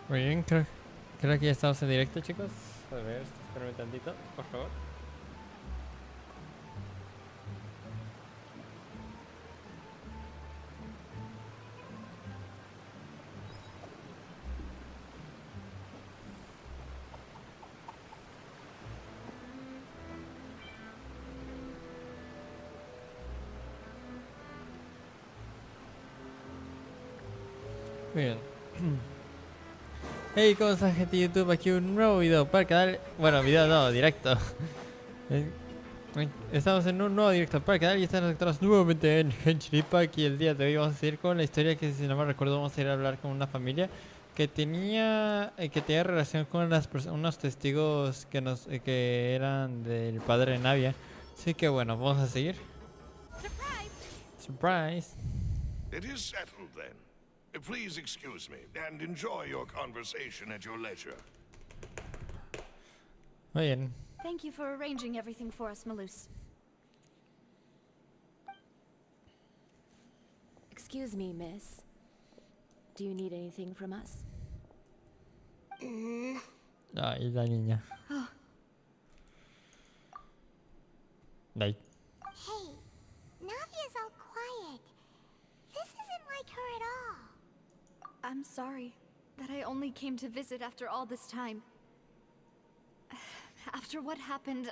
Muy bien, creo que ya estamos en directo, chicos. A ver, espérame tantito, por favor. Muy bien. Hey, ¿cómo estás, gente de YouTube? Aquí un nuevo video para el canal. Bueno, video no, directo. Estamos en un nuevo directo para el canal y están nosotros nuevamente en Genshin Impact. Y el día de hoy vamos a seguir con la historia que, si no me recuerdo, vamos a ir a hablar con una familia que tenía relación con unos testigos que eran del padre de Navia. Así que bueno, vamos a seguir. Surprise. It is settled then. Please excuse me and enjoy your conversation at your leisure. Muy bien. Thank you for arranging everything for us, Malus. Excuse me, miss. Do you need anything from us? Ay, la niña. Ahí. Hey, Navia's all quiet. This isn't like her at all. I'm sorry that I only came to visit after all this time. After what happened,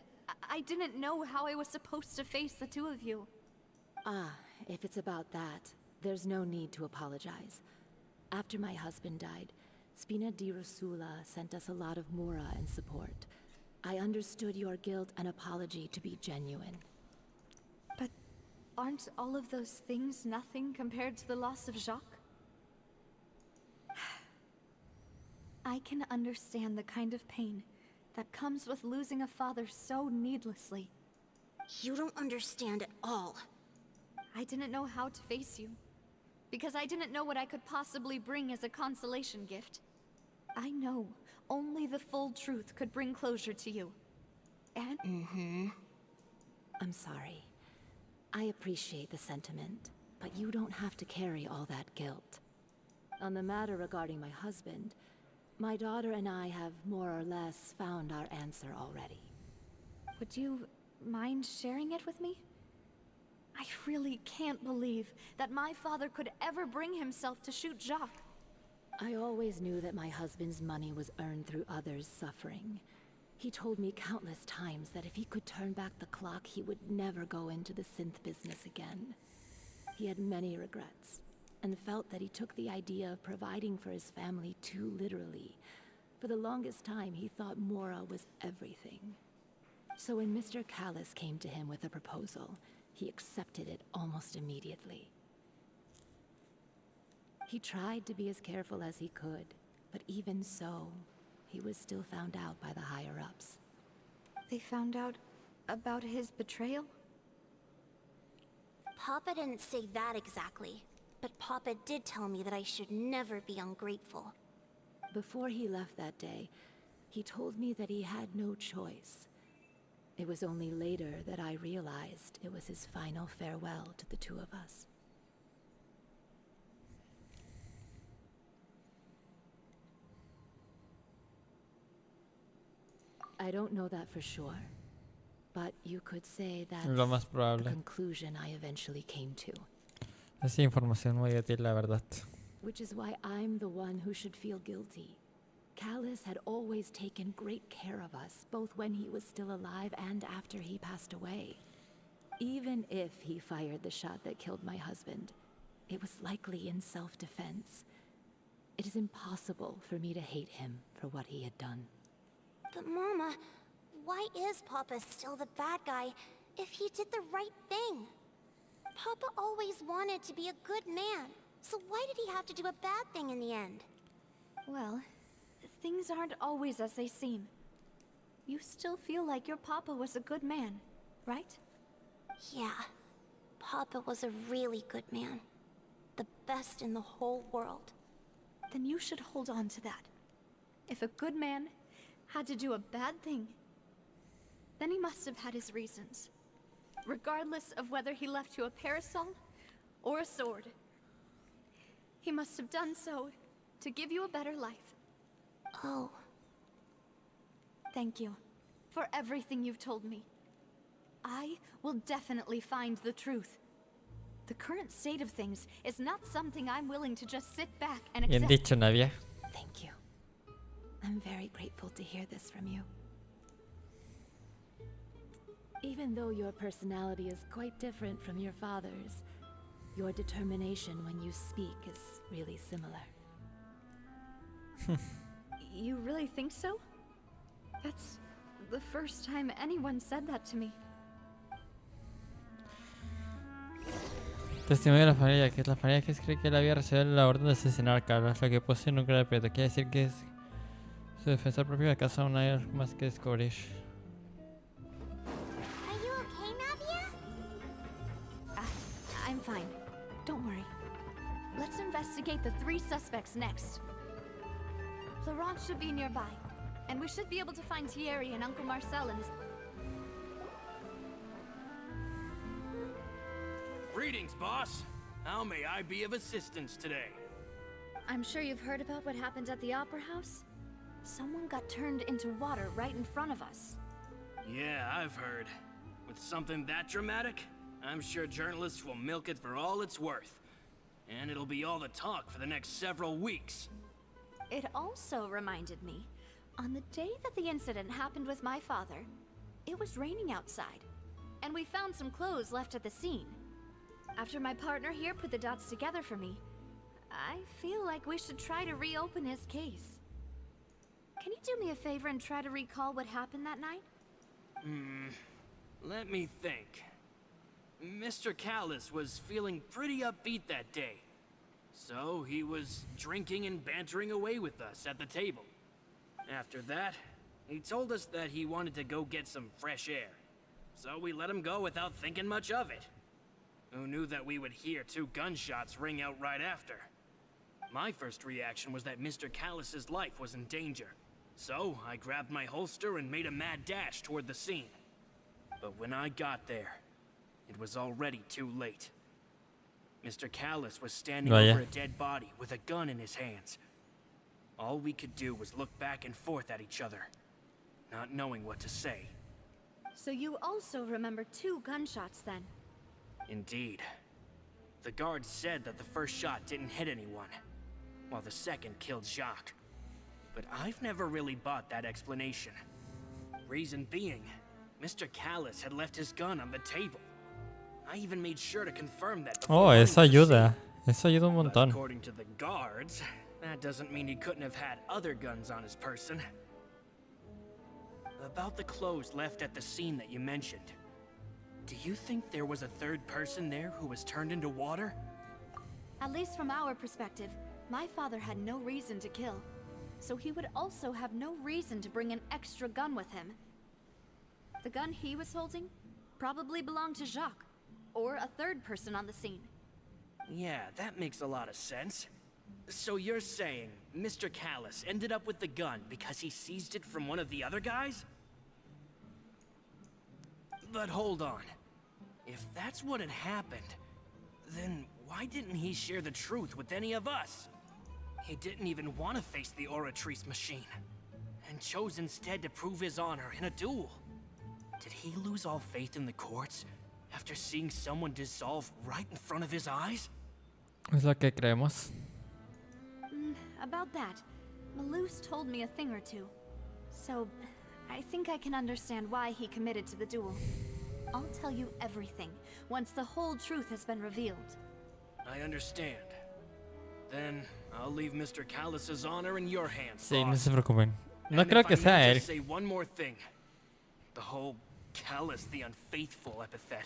I didn't know how I was supposed to face the two of you. Ah, if it's about that, there's no need to apologize. After my husband died, Spina di Rosula sent us a lot of mura and support. I understood your guilt and apology to be genuine. But aren't all of those things nothing compared to the loss of Jacques? I can understand the kind of pain that comes with losing a father so needlessly. You don't understand at all. I didn't know how to face you, because I didn't know what I could possibly bring as a consolation gift. I know only the full truth could bring closure to you. And... I'm sorry. I appreciate the sentiment, but you don't have to carry all that guilt. On the matter regarding my husband, my daughter and I have more or less found our answer already. would you mind sharing it with me? I really can't believe that my father could ever bring himself to shoot Jacques. I always knew that my husband's money was earned through others' suffering. He told me countless times that if he could turn back the clock, he would never go into the synth business again. He had many regrets, and felt that he took the idea of providing for his family too literally. For the longest time, he thought Mora was everything. So when Mr. Callis came to him with a proposal, he accepted it almost immediately. He tried to be as careful as he could, but even so, he was still found out by the higher-ups. They found out about his betrayal? Papa didn't say that exactly, but Papa did tell me that I should never be ungrateful. Before he left that day, he told me that he had no choice. It was only later that I realized it was his final farewell to the two of us. I don't know that for sure, but you could say that's Lo más the probable. conclusion I eventually came to. Esa información muy útil, la verdad. Which is why I'm the one who should feel guilty. Callis had always taken great care of us, both when he was still alive and after he passed away. Even if he fired the shot that killed my husband, it was likely in self-defense. It is impossible for me to hate him for what he had done. But Mama, why is Papa still the bad guy if he did the right thing? Papa always wanted to be a good man, so why did he have to do a bad thing in the end? Well, things aren't always as they seem. You still feel like your papa was a good man, right? Yeah, Papa was a really good man. The best in the whole world. Then you should hold on to that. If a good man had to do a bad thing, then he must have had his reasons. Regardless of whether he left you a parasol or a sword. He must have done so to give you a better life. Oh. Thank you for everything you've told me. I will definitely find the truth. The current state of things is not something I'm willing to just sit back and Bien accept. dicho, Nadia. Thank you. I'm very grateful to hear this from you. Even though your personality is quite different from your father's, your determination when you speak is really similar. You really think so? That's the first time anyone said that to me. Testimonio de la familia, que es la familia que cree que él había recibido la orden de asesinar a Carlos, lo que puso en un grave pedo. Quiere decir que es su defensor propio de caso aún hay algo más que descubrir. Are you okay, Navia? I'm fine. Don't worry. Let's investigate the 3 suspects next. Laurent should be nearby, and we should be able to find Thierry and Uncle Marcel in his... Greetings, boss. How may I be of assistance today? I'm sure you've heard about what happened at the Opera House? Someone got turned into water right in front of us. Yeah, I've heard. With something that dramatic, I'm sure journalists will milk it for all it's worth. And it'll be all the talk for the next several weeks. It also reminded me, on the day that the incident happened with my father, it was raining outside, and we found some clothes left at the scene. After my partner here put the dots together for me, I feel like we should try to reopen his case. Can you do me a favor and try to recall what happened that night? Let me think. Mr. Callis was feeling pretty upbeat that day. So he was drinking and bantering away with us at the table. After that, he told us that he wanted to go get some fresh air. So we let him go without thinking much of it. Who knew that we would hear 2 gunshots ring out right after? My first reaction was that Mr. Callis's life was in danger. So I grabbed my holster and made a mad dash toward the scene. But when I got there, it was already too late. Mr. Callis was standing over a dead body with a gun in his hands. All we could do was look back and forth at each other, not knowing what to say. So you also remember 2 gunshots then? Indeed. The guards said that the first shot didn't hit anyone, while the second killed Jacques. But I've never really bought that explanation. Reason being, Mr. Callis had left his gun on the table. I even made sure to confirm that before running Eso to the ayuda. scene. Eso ayuda un But montón. according to the guards, that doesn't mean he couldn't have had other guns on his person. About the clothes left at the scene that you mentioned. Do you think there was a third person there who was turned into water? At least from our perspective, my father had no reason to kill. So he would also have no reason to bring an extra gun with him. The gun he was holding probably belonged to Jacques, or a third person on the scene. Yeah, that makes a lot of sense. So you're saying Mr. Callis ended up with the gun because he seized it from one of the other guys? But hold on. If that's what had happened, then why didn't he share the truth with any of us? He didn't even want to face the Oratrice machine, and chose instead to prove his honor in a duel. Did he lose all faith in the courts after seeing someone dissolve right in front of his eyes? Es lo que creemos. About that, Malus told me a thing or two. So, I think I can understand why he committed to the duel. I'll tell you everything, once the whole truth has been revealed. I understand. Then I'll leave Mr. Callis's honor in your hands, Sí, no boss. se preocupen. No And creo if que I sea may él. just say one more thing. The whole Callis the Unfaithful epithet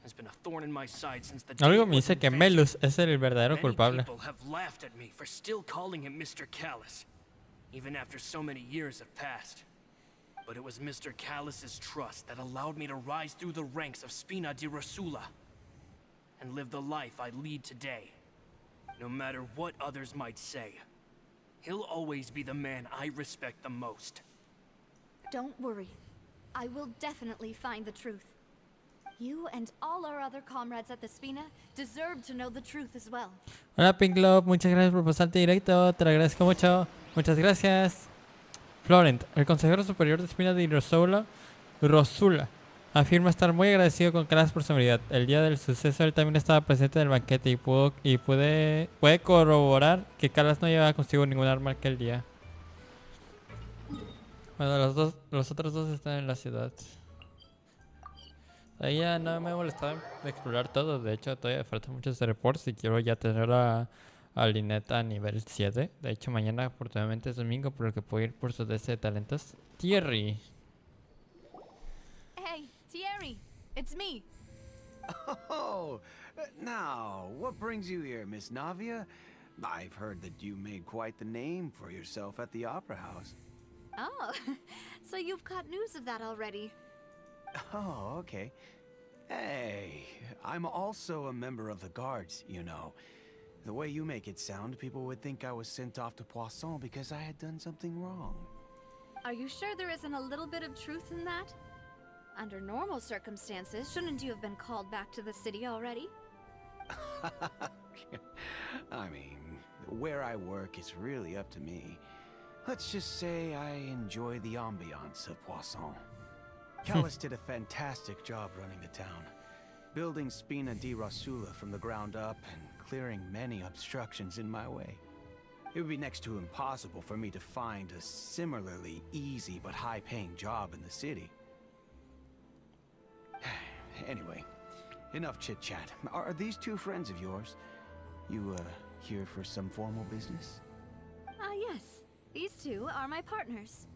has been a thorn in my side since the day Algo it me was dice que invented. Melus es el verdadero Many culpable. people have laughed at me for still calling him Mr. Callis, even after so many years have passed. But it was Mr. Callis's trust that allowed me to rise through the ranks of Spina di Rosula and live the life I lead today. No matter what others might say, he'll always be the man I respect the most. Don't worry. I will definitely find the truth. You and all our other comrades at the Spina deserve to know the truth as well. Hola Pink Love, muchas gracias por pasarte directo. Te lo agradezco mucho. Muchas gracias. Florent, el consejero superior de Espina de Rosula, afirma estar muy agradecido con Calas por su habilidad. El día del suceso él también estaba presente en el banquete y puede corroborar que Calas no llevaba consigo ningún arma aquel día. Bueno, los otros dos están en la ciudad. Ahí ya no me he molestado en explorar todo. De hecho, todavía me faltan muchos reports y quiero ya tener a Lynette a nivel 7. De hecho, mañana afortunadamente es domingo, por lo que puedo ir por su DC de talentos. Thierry. Hey, Thierry, it's me. Oh, now, what brings you here, Miss Navia? I've heard that you made quite the name for yourself at the Opera House. Oh, so you've caught news of that already. Oh, okay. Hey, I'm also a member of the guards, you know. The way you make it sound, people would think I was sent off to Poisson because I had done something wrong. Are you sure there isn't a little bit of truth in that? Under normal circumstances, shouldn't you have been called back to the city already? I mean, where I work is really up to me. Let's just say I enjoy the ambiance of Poisson. Callis did a fantastic job running the town, building Spina di Rosula from the ground up and clearing many obstructions in my way. It would be next to impossible for me to find a similarly easy but high-paying job in the city. Anyway, enough chit-chat. Are these two friends of yours? You, here for some formal business? Yes. These two are my partners.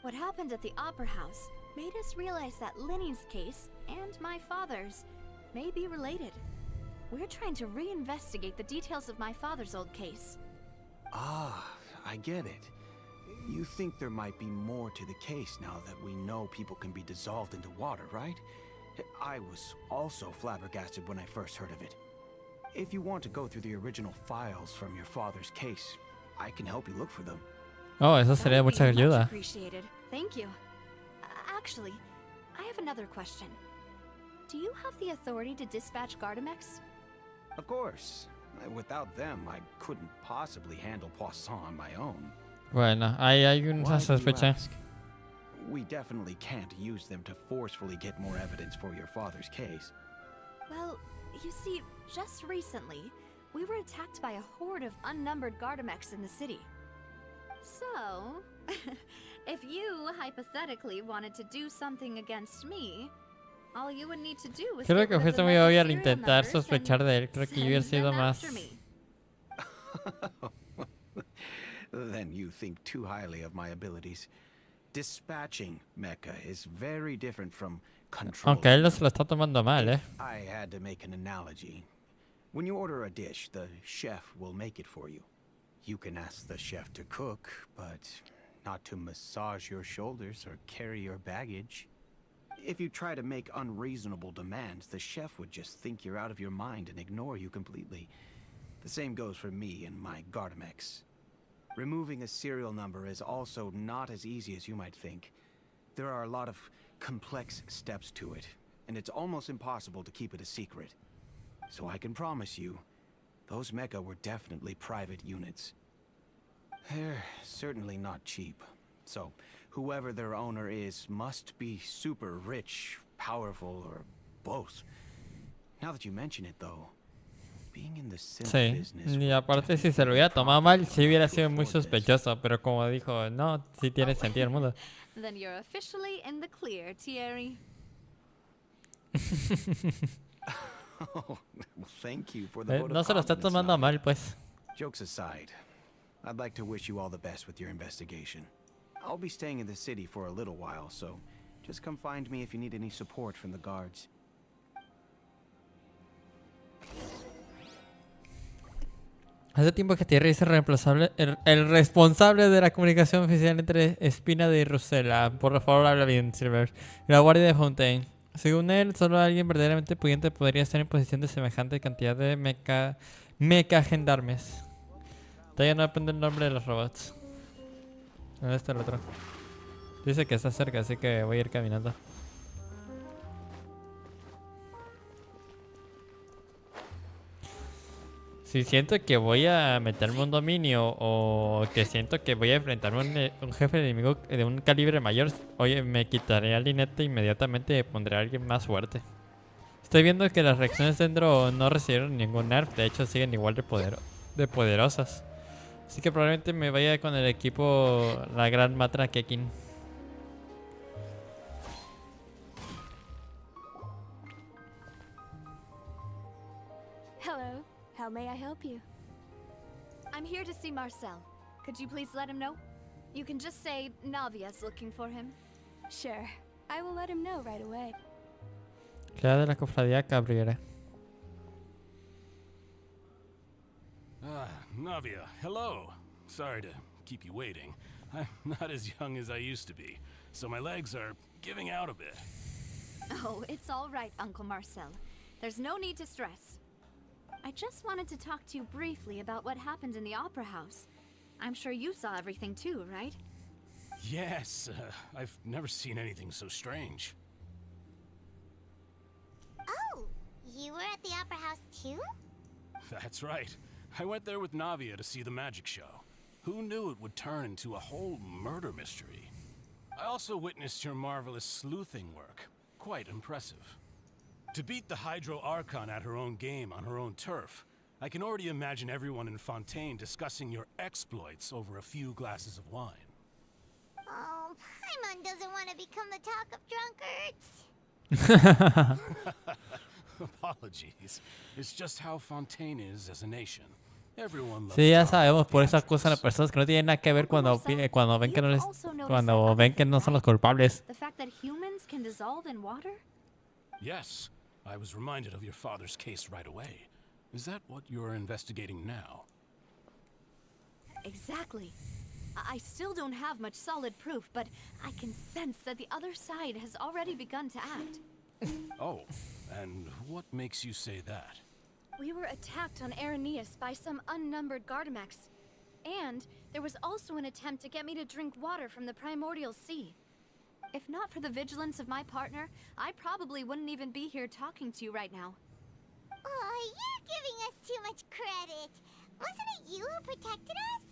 What happened at the Opera House made us realize that Linny's case and my father's may be related. We're trying to reinvestigate the details of my father's old case. Ah, I get it. You think there might be more to the case now that we know people can be dissolved into water, right? I was also flabbergasted when I first heard of it. If you want to go through the original files from your father's case, I can help you look for them. Oh, eso That sería would mucha be much ayuda. appreciated. Thank you. Actually, I have another question. Do you have the authority to dispatch Gardamex? Of course. Without them, I couldn't possibly handle Poisson on my own. Bueno, ahí hay Why una do you sospecha. ask? We definitely can't use them to forcefully get more evidence for your father's case. Well, you see, just recently, we were attacked by a horde of unnumbered Gardamex in the city. So, if you hypothetically wanted to do something against me, all you would need to do was Creo get que rid of fuese the muy mega obvio al serial intentar numbers sospechar and de él. Creo que yo hubiera send sido them más... after me. Then you think too highly of my abilities. Dispatching mecha is very different from controlling. Aunque él no se lo está tomando mal, If I had to make an analogy, when you order a dish, the chef will make it for you. You can ask the chef to cook, but not to massage your shoulders or carry your baggage. If you try to make unreasonable demands, the chef would just think you're out of your mind and ignore you completely. The same goes for me and my Gardamex. Removing a serial number is also not as easy as you might think. There are a lot of complex steps to it, and it's almost impossible to keep it a secret. So I can promise you, those mecha were definitely private units. They're certainly not cheap. So, whoever their owner is must be super rich, powerful, or both. Now that you mention it, though, being in the synth sí. business Y would aparte, si definitely se lo be hubiera tomado mal, profitable sí hubiera enough to sido muy afford this. sospechoso. Pero como dijo, no, sí tiene sentido el mundo. Then you're officially in the clear, Thierry. Oh, well, thank you for the vote No of se lo está confidence, tomando a Navi. mal, pues. Jokes aside, I'd like to wish you all the best with your investigation. I'll be staying in the city for a little while, so just come find me if you need any support from the guards. Hace tiempo que Thierry es el responsable de la comunicación oficial entre Espina de Rosella. Por favor, habla bien, Silver. La guardia de Fontaine. Según él, solo alguien verdaderamente pudiente podría estar en posición de semejante cantidad de meca gendarmes. Todavía no aprende el nombre de los robots. ¿Dónde está el otro? Dice que está cerca, así que voy a ir caminando. Si siento que voy a meterme un dominio o que siento que voy a enfrentarme a un jefe enemigo de un calibre mayor, oye, me quitaré al linete inmediatamente y pondré a alguien más fuerte. Estoy viendo que las reacciones dentro no recibieron ningún nerf, de hecho siguen igual de poderosas. Así que probablemente me vaya con el equipo la gran Matra Kekin. Hello. How may I help you? I'm here to see Marcel. Could you please let him know? You can just say Navia's looking for him. Sure. I will let him know right away. Crea de la cofradía Cabrera. Navia, hello. Sorry to keep you waiting. I'm not as young as I used to be, so my legs are giving out a bit. Oh, it's all right, Uncle Marcel. There's no need to stress. I just wanted to talk to you briefly about what happened in the Opera House. I'm sure you saw everything too, right? Yes, I've never seen anything so strange. Oh, you were at the Opera House too? That's right. I went there with Navia to see the magic show. Who knew it would turn into a whole murder mystery? I also witnessed your marvelous sleuthing work. Quite impressive. To beat the Hydro Archon at her own game on her own turf, I can already imagine everyone in Fontaine discussing your exploits over a few glasses of wine. Oh, Paimon doesn't want to become the talk of drunkards. Apologies. It's just how Fontaine is as a nation. Everyone loves Sí, ya drama sabemos, and por eso acusan a theatrics. personas que no tienen nada que ver Uncle Marcel, cuando ven que no you've les, also noticed cuando that ven other que thing, no son los right? culpables. The fact that humans can dissolve in water? Yes, I was reminded of your father's case right away. Is that what you're investigating now? Exactly. I still don't have much solid proof, but I can sense that the other side has already begun to act. Oh, and what makes you say that? We were attacked on Araneus by some unnumbered Gardamex. And there was also an attempt to get me to drink water from the primordial sea. If not for the vigilance of my partner, I probably wouldn't even be here talking to you right now. Oh, you're giving us too much credit. Wasn't it you who protected us?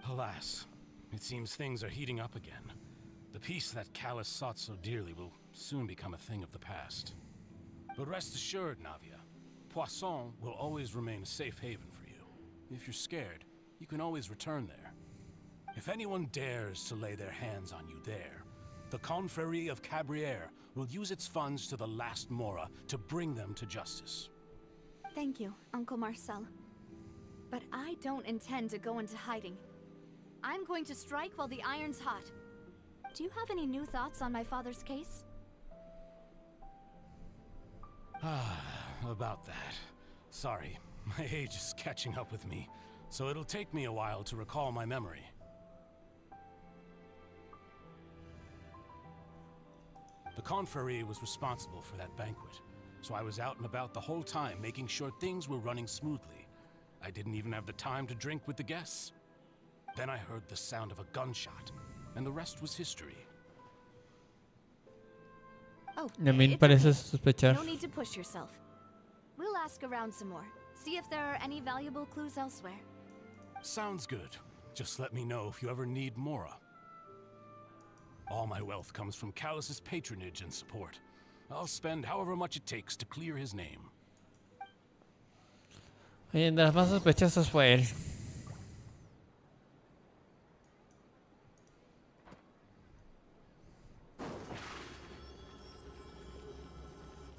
Alas, it seems things are heating up again. The peace that Callus sought so dearly will soon become a thing of the past. But rest assured, Navia, Poisson will always remain a safe haven for you. If you're scared, you can always return there. If anyone dares to lay their hands on you there, the Confrérie of Cabriere will use its funds to the last Mora to bring them to justice. Thank you, Uncle Marcel. But I don't intend to go into hiding. I'm going to strike while the iron's hot. Do you have any new thoughts on my father's case? About that. Sorry, my age is catching up with me, so it'll take me a while to recall my memory. The Confrérie was responsible for that banquet, so I was out and about the whole time making sure things were running smoothly. I didn't even have the time to drink with the guests. Then I heard the sound of a gunshot, and the rest was history. Oh, A mí me it's parece okay. sospechar. No need to push yourself. We'll ask around some more. See if there are any valuable clues elsewhere. Sounds good. Just let me know if you ever need Mora. All my wealth comes from Callus's patronage and support. I'll spend however much it takes to clear his name. Oye, de las más sospechosas fue él.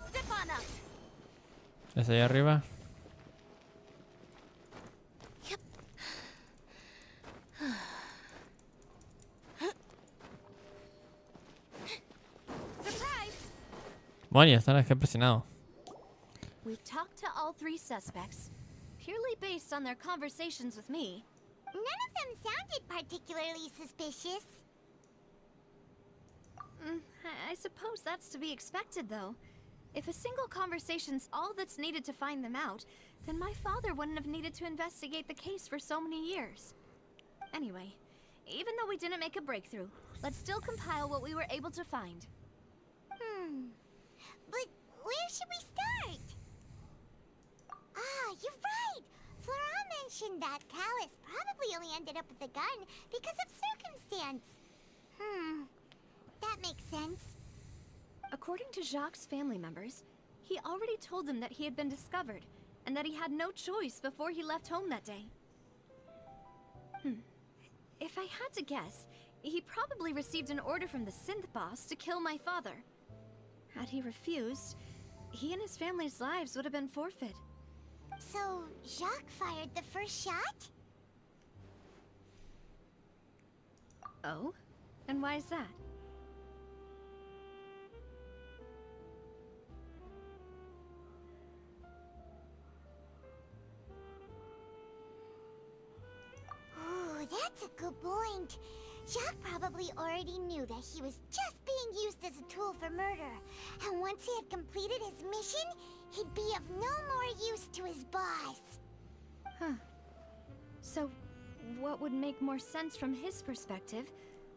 Step on up. Desde allá arriba. Surprise! Bueno, ya están aquí presionado. We've talked to all three suspects, purely based on their conversations with me. None of them sounded particularly suspicious. I suppose that's to be expected, though. If a single conversation's all that's needed to find them out, then my father wouldn't have needed to investigate the case for so many years. Anyway, even though we didn't make a breakthrough, let's still compile what we were able to find. But where should we start? Ah, you're right! mentioned that Callus probably only ended up with the gun because of circumstance. That makes sense. According to Jacques' family members, he already told them that he had been discovered, and that he had no choice before he left home that day. If I had to guess, he probably received an order from the synth boss to kill my father. Had he refused, he and his family's lives would have been forfeit. So, Jacques fired the first shot? Oh? And why is that? Ooh, that's a good point. Jacques probably already knew that he was just being used as a tool for murder. And once he had completed his mission, he'd be of no more use to his boss. Huh. So, what would make more sense from his perspective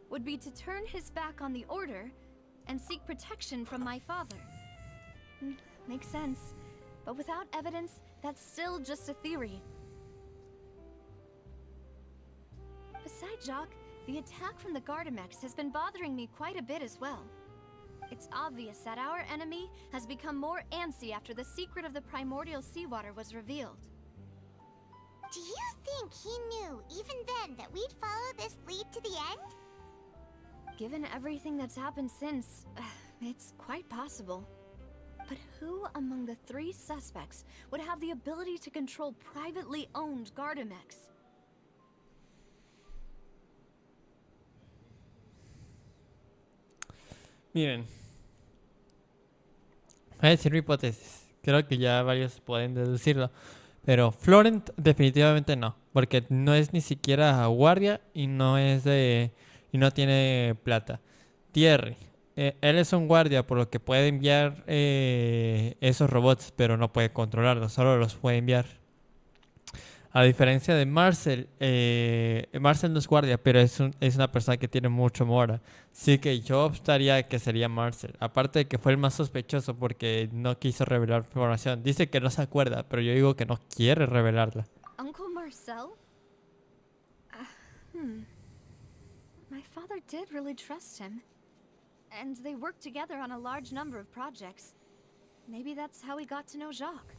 would be to turn his back on the Order and seek protection from my father. Makes sense. But without evidence, that's still just a theory. Besides Jacques, the attack from the Gardamex has been bothering me quite a bit as well. It's obvious that our enemy has become more antsy after the secret of the primordial seawater was revealed. Do you think he knew, even then, that we'd follow this lead to the end? Given everything that's happened since, it's quite possible. But who among the 3 suspects would have the ability to control privately owned Gardamex? Miren, voy a decir mi hipótesis. Creo que ya varios pueden deducirlo. Pero Florent definitivamente no. Porque no es ni siquiera guardia y no es y no tiene plata. Thierry. Él es un guardia, por lo que puede enviar esos robots, pero no puede controlarlos, solo los puede enviar. A diferencia de Marcel, Marcel no es guardia, pero es una persona que tiene mucho mora. Así que yo optaría que sería Marcel. Aparte de que fue el más sospechoso porque no quiso revelar información. Dice que no se acuerda, pero yo digo que no quiere revelarla. Uncle Marcel? My father did really trust him. And they worked together on a large number of projects. Maybe that's how he got to know Jacques.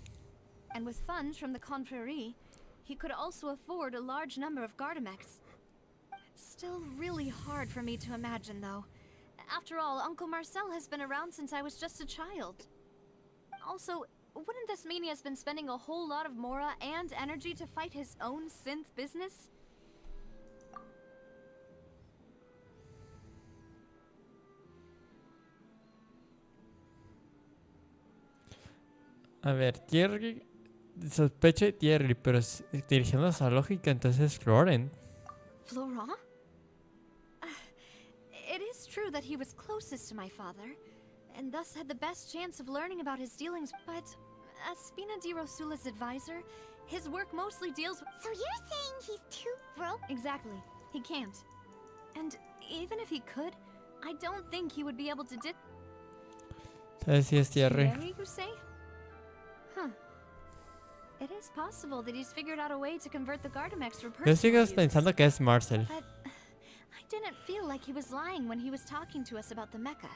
And with funds from the Confrérie, he could also afford a large number of Gardamex. It's still really hard for me to imagine, though. After all, Uncle Marcel has been around since I was just a child. Also, wouldn't this mean he has been spending a whole lot of mora and energy to fight his own synth business? A ver, Thierry... Sospecho de Thierry, pero dirigiendo esa lógica, entonces Florent. Florent? It is true that he was closest to my father, and thus had the best chance of learning about his dealings, but as Spina di Rosula's advisor, his work mostly deals with... So you're saying he's too broke? Exactly. He can't. And even if he could, I don't think he would be able to ¿Sabes si es Thierry? Thierry, you say? Huh. It is possible that he's figured out a way to convert the Gardamex for personal Yo sigo use. pensando que es Marcel. But I didn't feel like he was lying when he was talking to us about the mecha.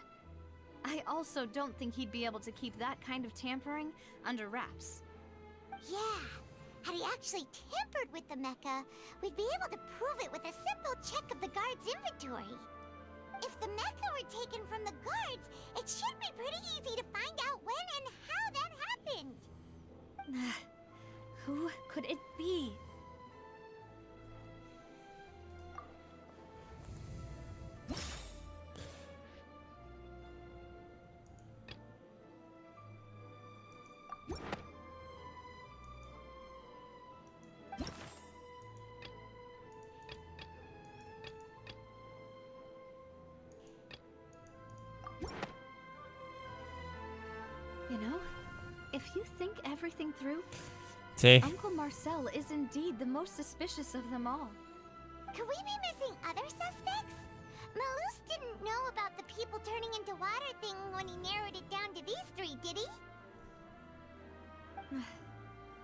I also don't think he'd be able to keep that kind of tampering under wraps. Yeah. Had he actually tampered with the mecha, we'd be able to prove it with a simple check of the guard's inventory. If the mecha were taken from the guards, it should be pretty easy to find out when and how that happened. Who could it be? You know, if you think everything through, Sí. Uncle Marcel is indeed the most suspicious of them all. Could we be missing other suspects? Malus didn't know about the people turning into water thing when he narrowed it down to these 3, did he?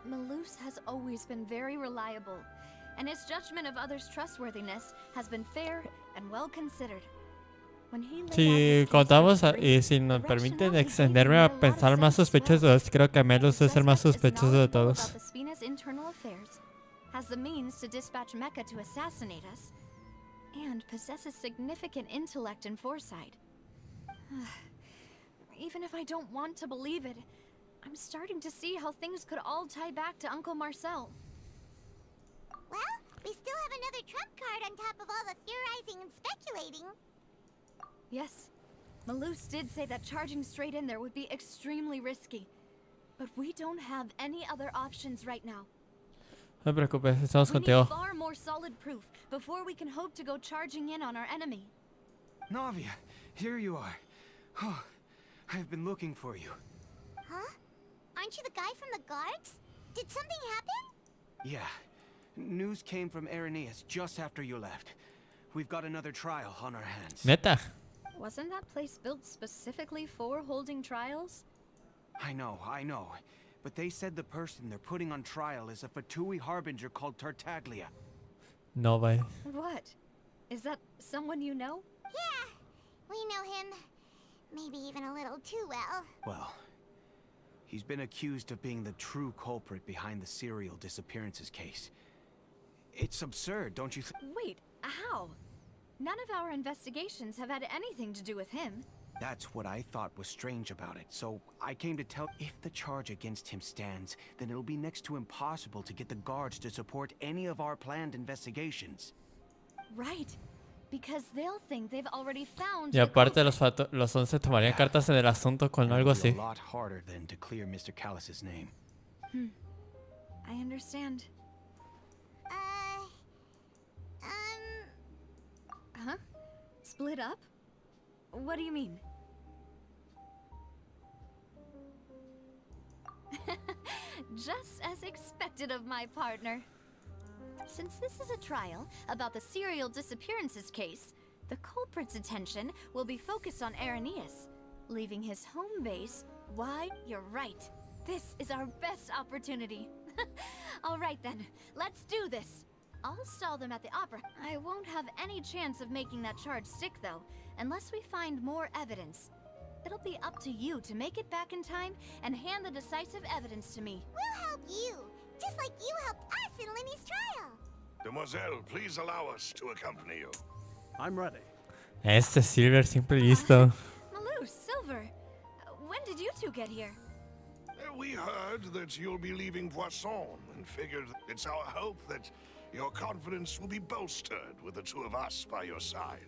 Malus has always been very reliable, and his judgment of others' trustworthiness has been fair and well considered. When he laid out Si his case contamos for the jury, y si nos the permiten rationale he gave extenderme made a a lot of pensar más sense as well. sospechosos, creo que Melus The es el más suspect is sospechoso de knowledgeable todos. about the Spina's internal affairs, has the means to dispatch Mecha to assassinate us, and possesses significant intellect and foresight. Even if I don't want to believe it, I'm starting to see how things could all tie back to Uncle Marcel. Well, we still have another trump card on top of all the theorizing and speculating. Yes, Malus did say that charging straight in there would be extremely risky. But we don't have any other options right now. No te preocupes, estamos We need contigo. far more solid proof before we can hope to go charging in on our enemy. Navia, here you are. Oh, I've been looking for you. Huh? Aren't you the guy from the guards? Did something happen? Yeah. News came from Irenaeus just after you left. We've got another trial on our hands. Neta. Wasn't that place built specifically for holding trials? I know. But they said the person they're putting on trial is a Fatui harbinger called Tartaglia. No, vale. What? Is that someone you know? Yeah, we know him. Maybe even a little too well. Well, he's been accused of being the true culprit behind the serial disappearances case. It's absurd, don't you think? Wait, how? None of our investigations have had anything to do with him. That's what I thought was strange about it, so I came to tell if the charge against him stands, then it'll be next to impossible to get the guards to support any of our planned investigations. Right. Because they'll think they've already found Y the aparte culprit. los 11 tomarían cartas en el asunto con algo It'll be así. a lot harder than to clear Mr. Callus's name. I understand. Huh? Split up? What do you mean? Just as expected of my partner. Since this is a trial about the serial disappearances case, the culprit's attention will be focused on Irenaeus, leaving his home base. Why, you're right. This is our best opportunity. All right then, let's do this. I'll stall them at the opera. I won't have any chance of making that charge stick, though, unless we find more evidence. It'll be up to you to make it back in time and hand the decisive evidence to me. We'll help you, just like you helped us in Linny's trial. Demoiselle, please allow us to accompany you. I'm ready. Este Silver siempre listo. Malou, Silver, when did you two get here? We heard that you'll be leaving Poisson and figured it's our hope that your confidence will be bolstered with the two of us by your side.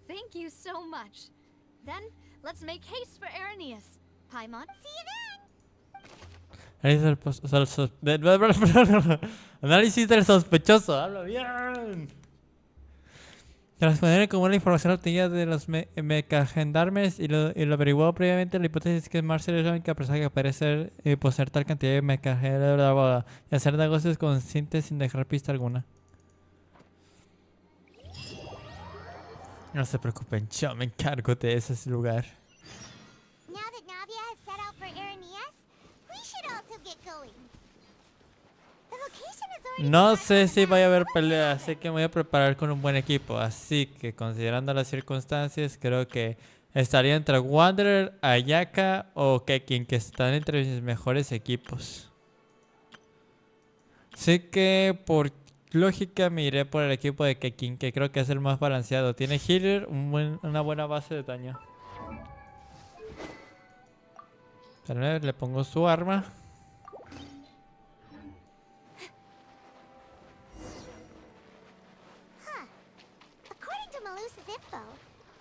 Thank you so much. Then, let's make haste for Irenaeus. Paimon, see you then! Análisis del sospechoso. Habla bien. Tras poner en común la información obtenida de los mecagendarmes y lo averiguó previamente, la hipótesis que Marcel es la única persona que parece poseer tal cantidad de mecagendarmes y hacer negocios conscientes sin dejar pista alguna. No se preocupen, yo me encargo de ese lugar. Now that Navia has set out for Irenaeus, we should also get going. The location is already No marked sé on si the vaya a haber map. pelea, así que me voy a preparar con un buen equipo. Así que, considerando las circunstancias, creo que estaría entre Wanderer, Ayaka o Kekin, que están entre mis mejores equipos. Así que, por lógica, me iré por el equipo de Kekin, que creo que es el más balanceado. Tiene healer, una buena base de daño. Pero le pongo su arma. According to Malus's info,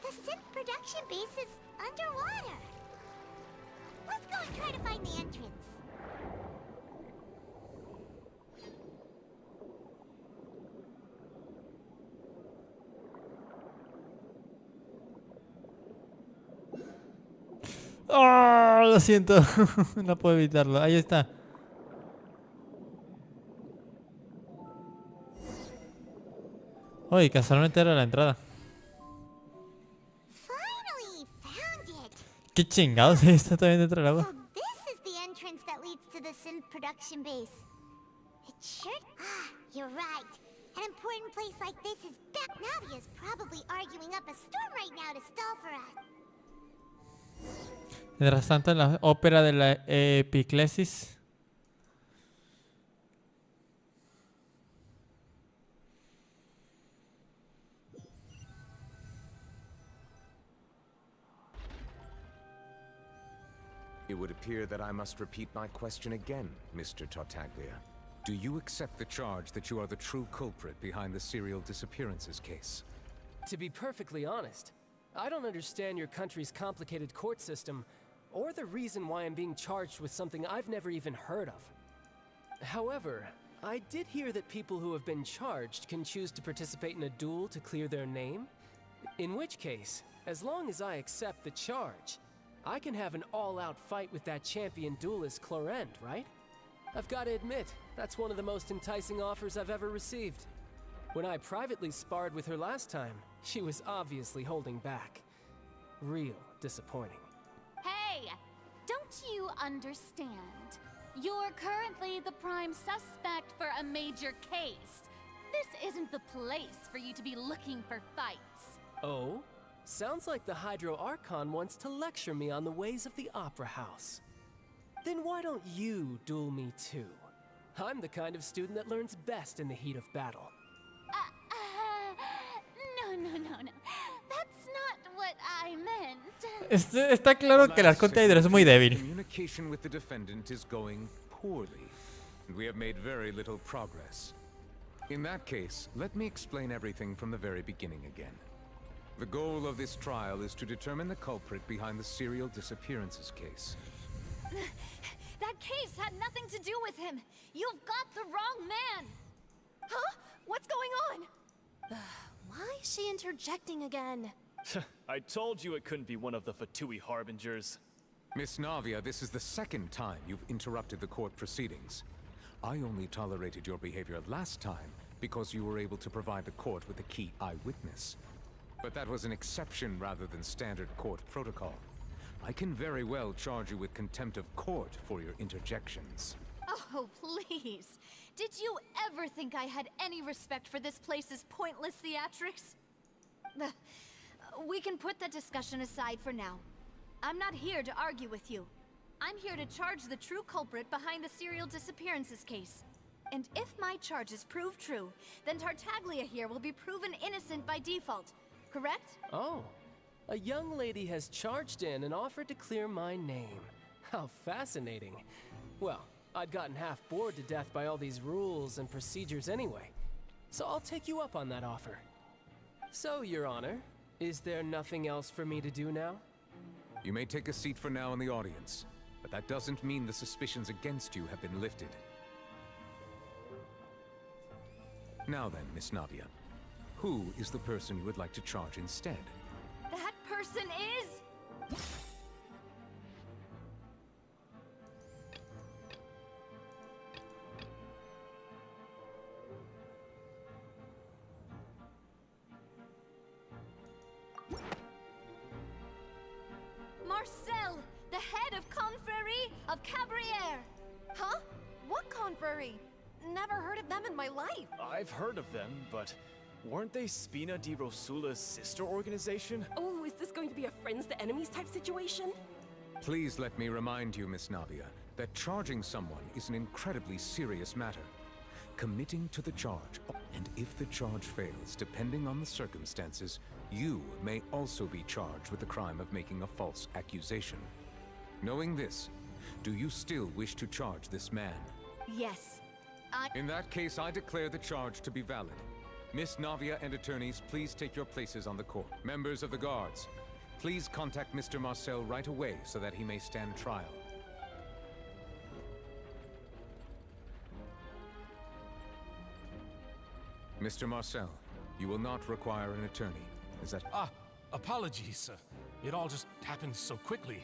the synth production base is underwater. Let's go and try to find the entrance. ¡Oh! Lo siento. No puedo evitarlo. Ahí está. Uy, casualmente era la entrada. Finally found it. ¿Qué chingados? Está también dentro del agua. So this is the entrance that leads to the synth production place like this is bad. Navia's probably arguing up a storm right now to stall for us. Mientras tanto, en la ópera de la epiclesis. It would appear that I must repeat my question again, Mr. Tartaglia. Do you accept the charge that you are the true culprit behind the serial disappearances case? To be perfectly honest, I don't understand your country's complicated court system, or the reason why I'm being charged with something I've never even heard of. However, I did hear that people who have been charged can choose to participate in a duel to clear their name. In which case, as long as I accept the charge, I can have an all-out fight with that champion duelist Clorend, right? I've got to admit, that's one of the most enticing offers I've ever received. When I privately sparred with her last time, she was obviously holding back. Real disappointing. Hey! Don't you understand? You're currently the prime suspect for a major case. This isn't the place for you to be looking for fights. Oh? Sounds like the Hydro Archon wants to lecture me on the ways of the Opera House. Then why don't you duel me too? I'm the kind of student that learns best in the heat of battle. No. That's not what I meant. Está claro que el Arconte Hydro es muy débil. Communication with the defendant is going poorly, and we have made very little progress. In that case, let me explain everything from the very beginning again. The goal of this trial is to determine the culprit behind the serial disappearances case. That case had nothing to do with him. You've got the wrong man. Huh? What's going on? Why is she interjecting again? I told you it couldn't be one of the Fatui Harbingers. Miss Navia, this is the second time you've interrupted the court proceedings. I only tolerated your behavior last time because you were able to provide the court with a key eyewitness. But that was an exception rather than standard court protocol. I can very well charge you with contempt of court for your interjections. Oh, please. Did you ever think I had any respect for this place's pointless theatrics? We can put that discussion aside for now. I'm not here to argue with you. I'm here to charge the true culprit behind the serial disappearances case. And if my charges prove true, then Tartaglia here will be proven innocent by default. Correct? Oh, a young lady has charged in and offered to clear my name. How fascinating. Well, I'd gotten half bored to death by all these rules and procedures anyway, so I'll take you up on that offer. So, Your Honor, is there nothing else for me to do now? You may take a seat for now in the audience, but that doesn't mean the suspicions against you have been lifted. Now then, Miss Navia, who is the person you would like to charge instead? That person is... Marcel, the head of Confrérie of Cabrières. Huh? What confrérie? Never heard of them in my life. I've heard of them, but weren't they Spina di Rosula's sister organization? Oh, is this going to be a friends to enemies type situation? Please let me remind you, Miss Navia, that charging someone is an incredibly serious matter. Committing to the charge, and if the charge fails, depending on the circumstances, you may also be charged with the crime of making a false accusation. Knowing this, do you still wish to charge this man? Yes. In that case, I declare the charge to be valid. Miss Navia and attorneys, please take your places on the court. Members of the guards, please contact Mr. Marcel right away so that he may stand trial. Mr. Marcel, you will not require an attorney. Is that... Apologies. It all just happened so quickly.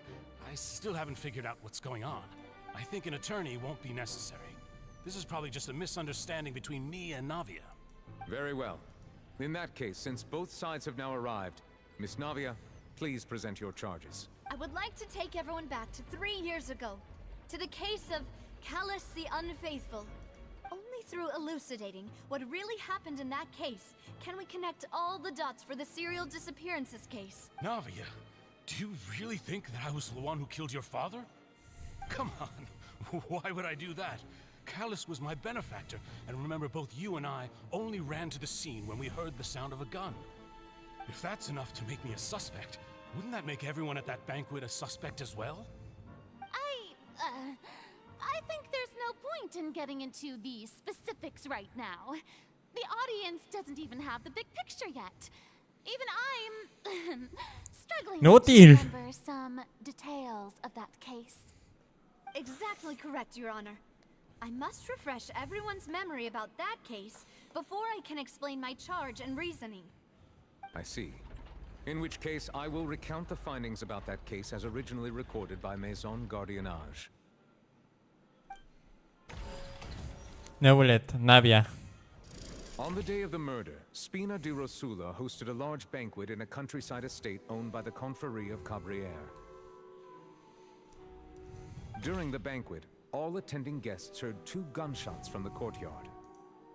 I still haven't figured out what's going on. I think an attorney won't be necessary. This is probably just a misunderstanding between me and Navia. Very well. In that case, since both sides have now arrived, Miss Navia, please present your charges. I would like to take everyone back to 3 years ago, to the case of Callus the Unfaithful. Only through elucidating what really happened in that case, can we connect all the dots for the serial disappearances case. Navia, do you really think that I was the one who killed your father? Come on, why would I do that? Callus was my benefactor, and remember both you and I only ran to the scene when we heard the sound of a gun. If that's enough to make me a suspect, wouldn't that make everyone at that banquet a suspect as well? I think there's no point in getting into the specifics right now. The audience doesn't even have the big picture yet. Even I'm struggling No to deal. remember some details of that case. Exactly correct, Your Honor. I must refresh everyone's memory about that case before I can explain my charge and reasoning. I see. In which case, I will recount the findings about that case as originally recorded by Maison Gardiennage. Nebulet, Navia. On the day of the murder, Spina di Rosula hosted a large banquet in a countryside estate owned by the Confrérie of Cabrières. During the banquet, all attending guests heard 2 gunshots from the courtyard.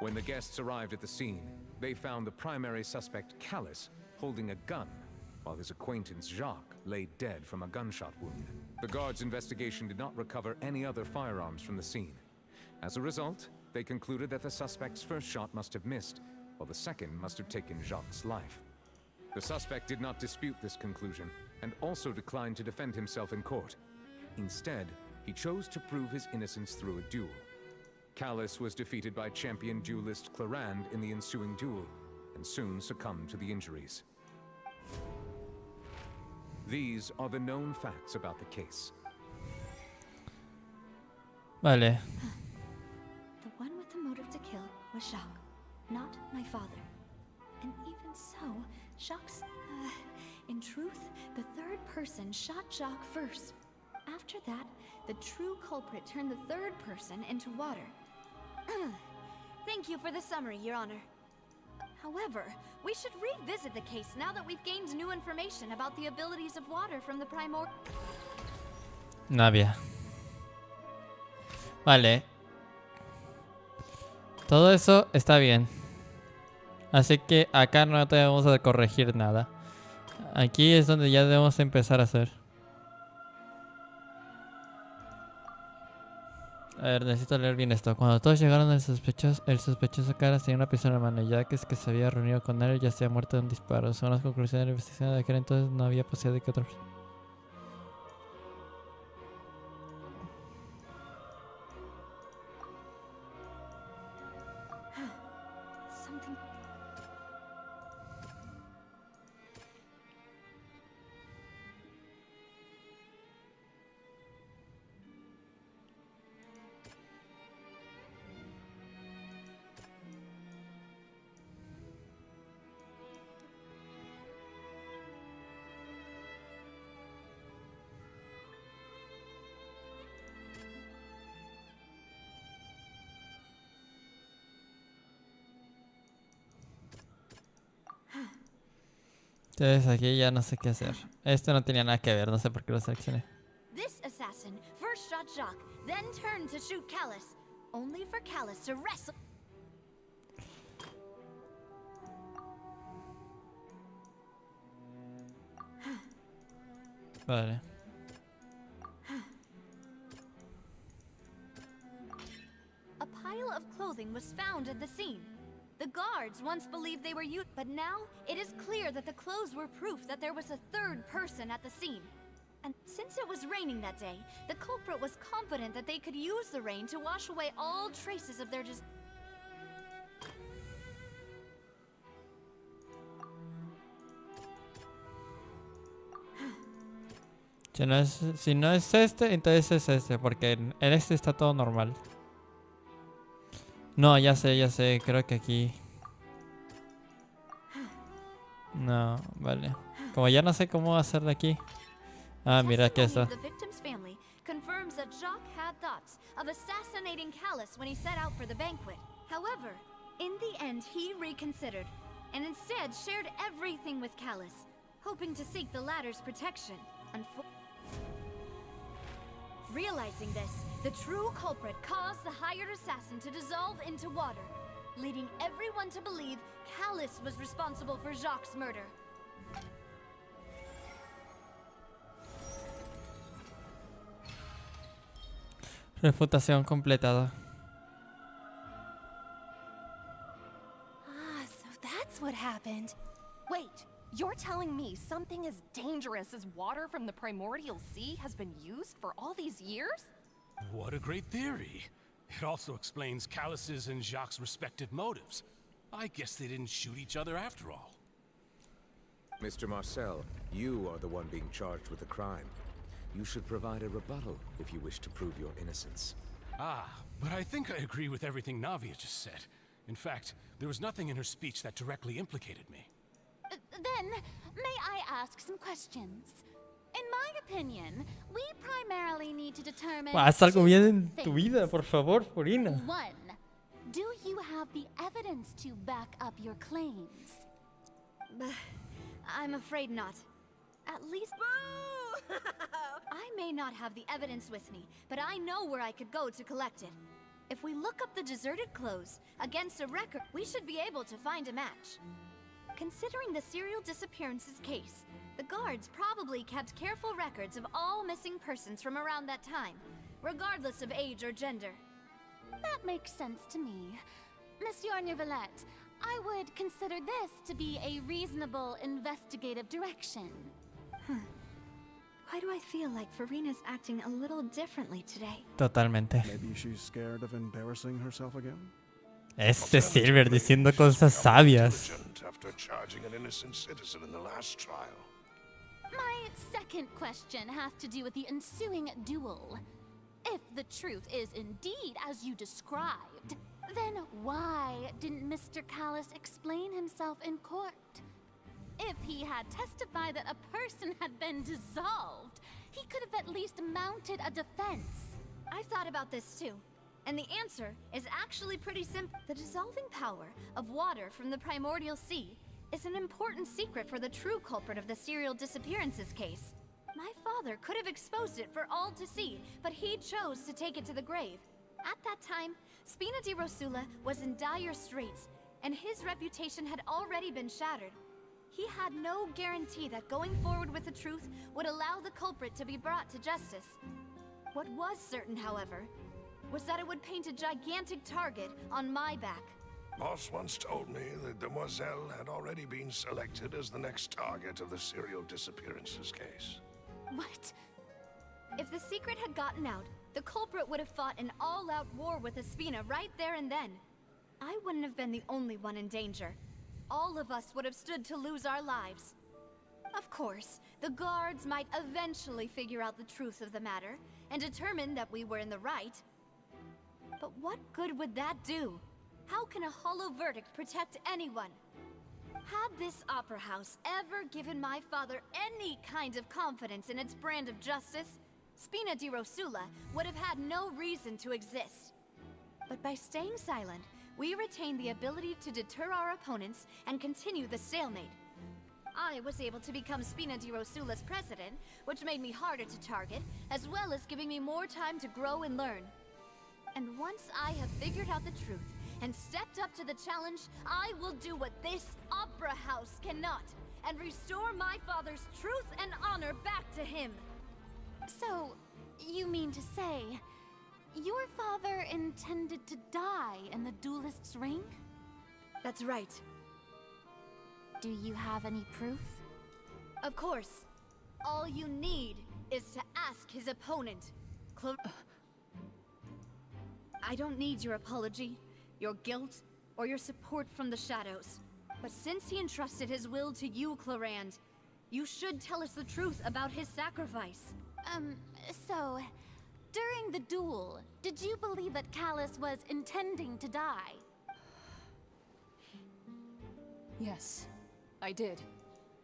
When the guests arrived at the scene, they found the primary suspect, Callus, holding a gun, while his acquaintance, Jacques, lay dead from a gunshot wound. The guards' investigation did not recover any other firearms from the scene. As a result, they concluded that the suspect's first shot must have missed, while the second must have taken Jacques' life. The suspect did not dispute this conclusion, and also declined to defend himself in court. Instead, he chose to prove his innocence through a duel. Callus was defeated by champion duelist Clarande in the ensuing duel, and soon succumbed to the injuries. These are the known facts about the case. Vale. The one with the motive to kill was Jacques, not my father. And even so, Jacques... in truth, the third person shot Jacques first. After that, the true culprit turned the third person into water. Thank you for the summary, Your Honor. However, we should revisit the case now that we've gained new information about the abilities of water from the primordial... Navia. Vale. Todo eso está bien. Así que acá no debemos de corregir nada. Aquí es donde ya debemos empezar a hacer. A ver, necesito leer bien esto. Cuando todos llegaron, el sospechoso Caras tenía una pistola en la mano. Ya que es que se había reunido con él, ya se había muerto de un disparo. Según las conclusiones de la investigación de aquel entonces, no había posibilidad de que otros... Entonces aquí ya no sé qué hacer. Esto no tenía nada que ver, no sé por qué lo seleccioné. This assassin first shot Jacques, then turned to shoot Callus, only for Callus to wrestle... Vale. A pile of clothing was found at the scene. The guards once believed they were used, but now it is clear that the clothes were proof that there was a third person at the scene. And since it was raining that day, the culprit was confident that they could use the rain to wash away all traces of their Si no es este, entonces es este, porque en este está todo normal. No, ya sé, creo que aquí... No, vale. Como ya no sé cómo hacerlo aquí. Ah, mira, aquí está. The victim's family confirms that Jacques had thoughts of assassinating Callus when he set out for the banquet. However, in the end, he reconsidered and instead shared everything with Callus, hoping to seek the latter's protection. Realizing this, the true culprit caused the hired assassin to dissolve into water, leading everyone to believe Callus was responsible for Jacques' murder. Refutación completada. Ah, so that's what happened. Wait, you're telling me something as dangerous as water from the primordial sea has been used for all these years? What a great theory. It also explains Callus's and Jacques' respective motives. I guess they didn't shoot each other after all. Mr. Marcel, you are the one being charged with the crime. You should provide a rebuttal if you wish to prove your innocence. Ah, but I think I agree with everything Navia just said. In fact, there was nothing in her speech that directly implicated me. Then, may I ask some questions? In my opinion, we primarily need to determine Haz algo bien en two tu things. vida, por favor, Corina. 1. Do you have the evidence to back up your claims? I'm afraid not. At least... I may not have the evidence with me, but I know where I could go to collect it. If we look up the deserted clothes against a record, we should be able to find a match. Considering the serial disappearances case, the guards probably kept careful records of all missing persons from around that time, regardless of age or gender. That makes sense to me. Monsieur Neuvillette, I would consider this to be a reasonable investigative direction. Why do I feel like Farina's acting a little differently today? Totalmente. Maybe she's scared of embarrassing herself again? Silver diciendo cosas sabias. After charging an innocent citizen in the last trial. My second question has to do with the ensuing duel. If the truth is indeed as you described, then why didn't Mr. Callus explain himself in court? If he had testified that a person had been dissolved, he could have at least mounted a defense. I've thought about this too, and the answer is actually pretty simple. The dissolving power of water from the primordial sea is an important secret for the true culprit of the serial disappearances case. My father could have exposed it for all to see, but he chose to take it to the grave. At that time, Spina di Rosula was in dire straits, and his reputation had already been shattered. He had no guarantee that going forward with the truth would allow the culprit to be brought to justice. What was certain, however, was that it would paint a gigantic target on my back. Boss once told me that Demoiselle had already been selected as the next target of the serial disappearances case. What? If the secret had gotten out, the culprit would have fought an all-out war with Espina right there and then. I wouldn't have been the only one in danger. All of us would have stood to lose our lives. Of course, the guards might eventually figure out the truth of the matter and determine that we were in the right. But what good would that do? How can a hollow verdict protect anyone? Had this opera house ever given my father any kind of confidence in its brand of justice, Spina di Rosula would have had no reason to exist. But by staying silent, we retained the ability to deter our opponents and continue the stalemate. I was able to become Spina di Rosula's president, which made me harder to target, as well as giving me more time to grow and learn. And once I have figured out the truth and stepped up to the challenge, I will do what this opera house cannot, and restore my father's truth and honor back to him. So, you mean to say, your father intended to die in the duelist's ring? That's right. Do you have any proof? Of course. All you need is to ask his opponent, I don't need your apology, your guilt, or your support from the shadows. But since he entrusted his will to you, Clarand, you should tell us the truth about his sacrifice. So, during the duel, did you believe that Callus was intending to die? Yes, I did.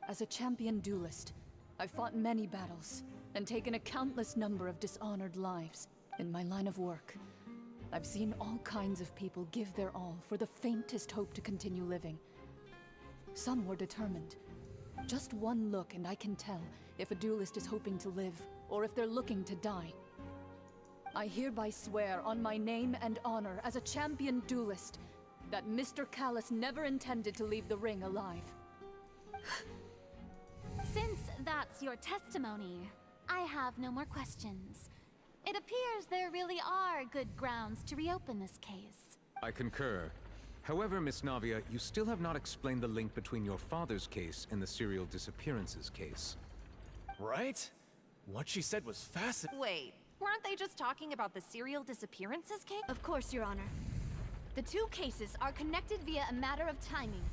As a champion duelist, I've fought many battles and taken a countless number of dishonored lives. In my line of work, I've seen all kinds of people give their all for the faintest hope to continue living. Some were determined. Just one look and I can tell if a duelist is hoping to live or if they're looking to die. I hereby swear on my name and honor as a champion duelist that Mr. Callus never intended to leave the ring alive. Since that's your testimony, I have no more questions. It appears there really are good grounds to reopen this case. I concur. However, Miss Navia, you still have not explained the link between your father's case and the serial disappearances case. Right? What she said was fascinating. Wait, weren't they just talking about the serial disappearances case? Of course, Your Honor. The two cases are connected via a matter of timing.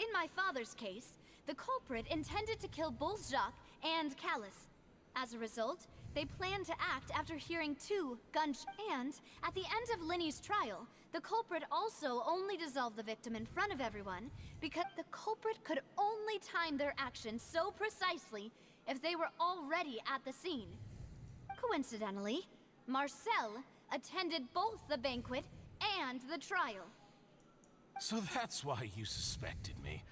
In my father's case, the culprit intended to kill both Jacques and Callus. As a result, they planned to act after hearing two gunshots. And at the end of Linny's trial, the culprit also only dissolved the victim in front of everyone because the culprit could only time their actions so precisely if they were already at the scene. Coincidentally, Marcel attended both the banquet and the trial. So that's why you suspected me.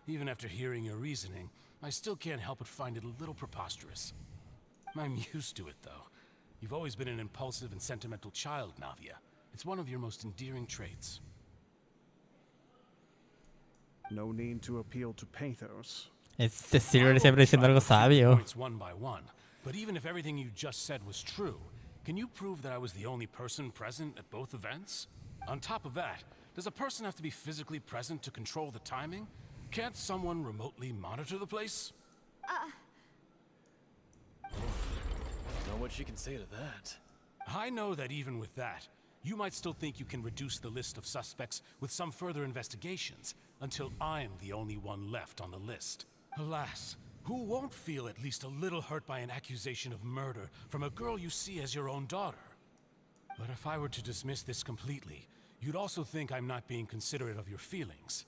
Even after hearing your reasoning, I still can't help but find it a little preposterous. I'm used to it, though. You've always been an impulsive and sentimental child, Navia. It's one of your most endearing traits. No need to appeal to pathos. Este Silver siempre diciendo algo sabio. Points one by one. But even if everything you just said was true, can you prove that I was the only person present at both events? On top of that, does a person have to be physically present to control the timing? Can't someone remotely monitor the place? Know what she can say to that. I know that even with that, you might still think you can reduce the list of suspects with some further investigations, until I'm the only one left on the list. Alas, who won't feel at least a little hurt by an accusation of murder from a girl you see as your own daughter? But if I were to dismiss this completely, you'd also think I'm not being considerate of your feelings.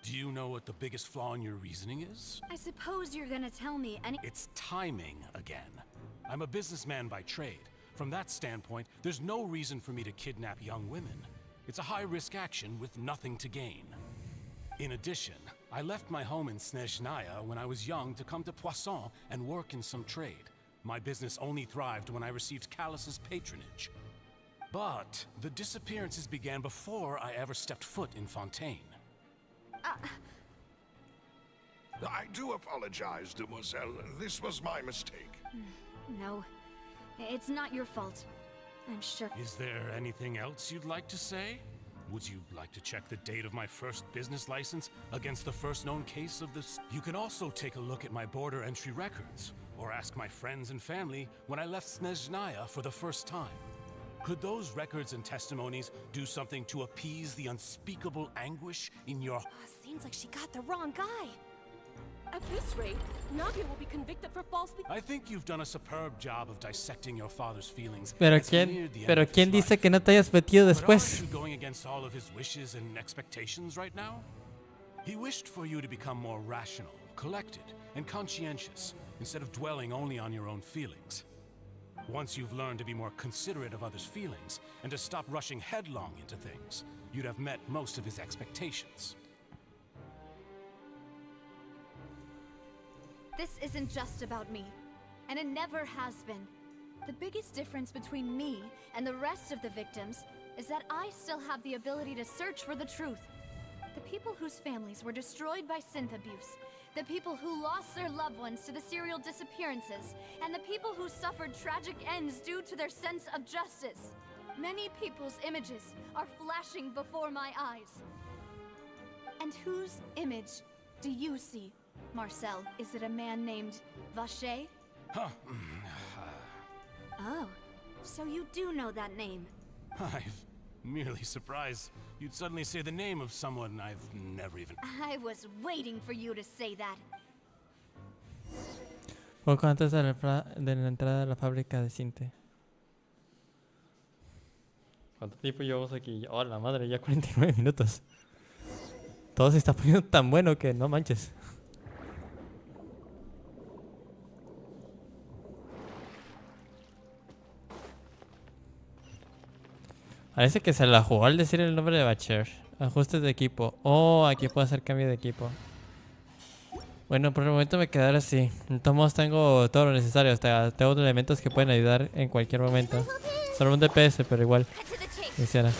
Do you know what the biggest flaw in your reasoning is? I suppose you're gonna tell me any— It's timing again. I'm a businessman by trade. From that standpoint, there's no reason for me to kidnap young women. It's a high-risk action with nothing to gain. In addition, I left my home in Snezhnaya when I was young to come to Poisson and work in some trade. My business only thrived when I received Callus's patronage. But the disappearances began before I ever stepped foot in Fontaine. I do apologize, demoiselle. This was my mistake. No, it's not your fault. I'm sure. Is there anything else you'd like to say? Would you like to check the date of my first business license against the first known case of this? You can also take a look at my border entry records, or ask my friends and family when I left Snezhnaya for the first time. Could those records and testimonies do something to appease the unspeakable anguish in your— Seems like she got the wrong guy. At this rate, Navia will be convicted for falsely— I think you've done a superb job of dissecting your father's feelings. Pero as he neared the end of his quién dice life. que no te hayas metido But después? aren't you going against all of his wishes and expectations right now? He wished for you to become more rational, collected, and conscientious, instead of dwelling only on your own feelings. Once you've learned to be more considerate of others' feelings, and to stop rushing headlong into things, you'd have met most of his expectations. This isn't just about me, and it never has been. The biggest difference between me and the rest of the victims is that I still have the ability to search for the truth. The people whose families were destroyed by synth abuse, the people who lost their loved ones to the serial disappearances, and the people who suffered tragic ends due to their sense of justice. Many people's images are flashing before my eyes. And whose image do you see, Marcel? Is it a man named Vacher? Huh. Oh, so you do know that name. I'm merely surprised you'd suddenly say the name of someone I've never even— I was waiting for you to say that. Poco antes de la entrada de la fábrica de Cinte. ¿Cuánto tiempo llevamos aquí? Oh, la madre, ya 49 minutos. Todo se está poniendo tan bueno que no manches. Parece que se la jugó al decir el nombre de Bacher. Ajustes de equipo. Oh, aquí puedo hacer cambio de equipo. Bueno, por el momento me quedaré así. De todos modos tengo todo lo necesario. Hasta tengo elementos que pueden ayudar en cualquier momento. Solo un DPS, pero igual. Funciona.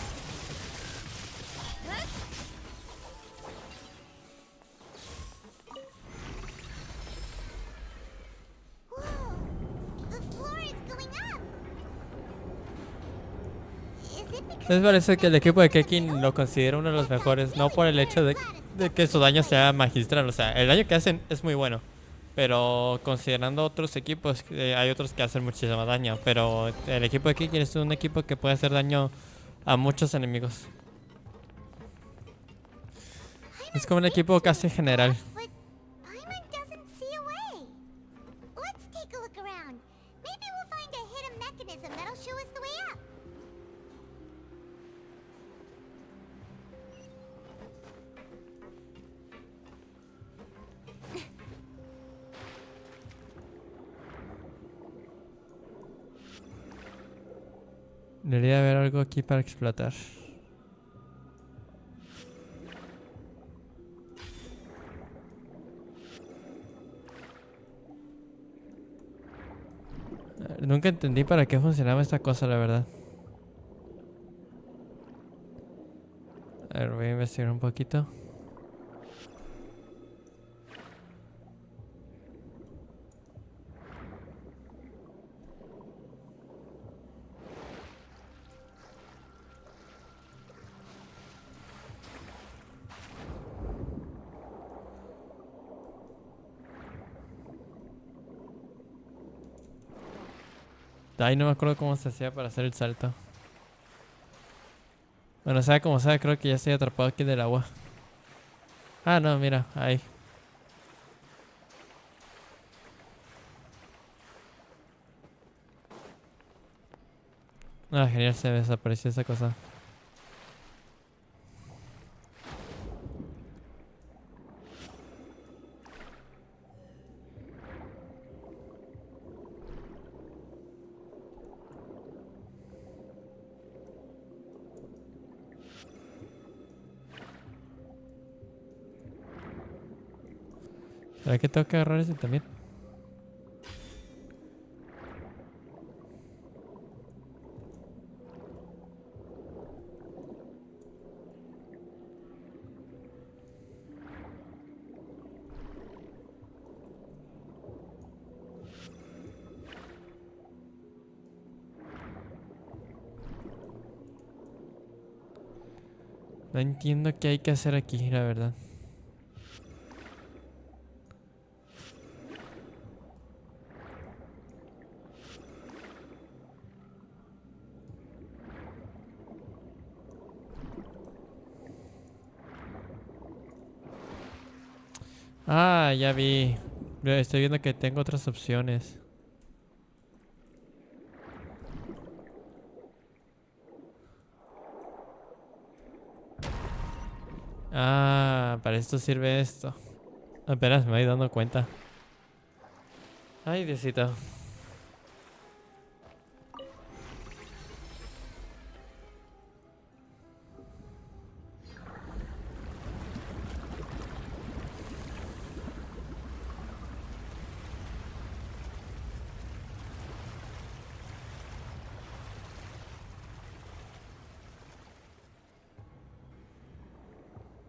Les parece que el equipo de Kekin lo considero uno de los mejores, no por el hecho de que su daño sea magistral, o sea, el daño que hacen es muy bueno, pero considerando otros equipos, hay otros que hacen muchísimo daño, pero el equipo de Kekin es un equipo que puede hacer daño a muchos enemigos. Es como un equipo casi general. Debería haber algo aquí para explotar. Nunca entendí para qué funcionaba esta cosa, la verdad. A ver, voy a investigar un poquito. Ay, no me acuerdo cómo se hacía para hacer el salto. Bueno, sea como sea, creo que ya estoy atrapado aquí del agua. Ah, no, mira, ahí. Ah, genial, se me desapareció esa cosa. ¿Será que tengo que agarrar ese también? No entiendo qué hay que hacer aquí, la verdad. Ah, ya vi. Estoy viendo que tengo otras opciones. Ah, para esto sirve esto. Apenas me voy dando cuenta. Ay, Diosito.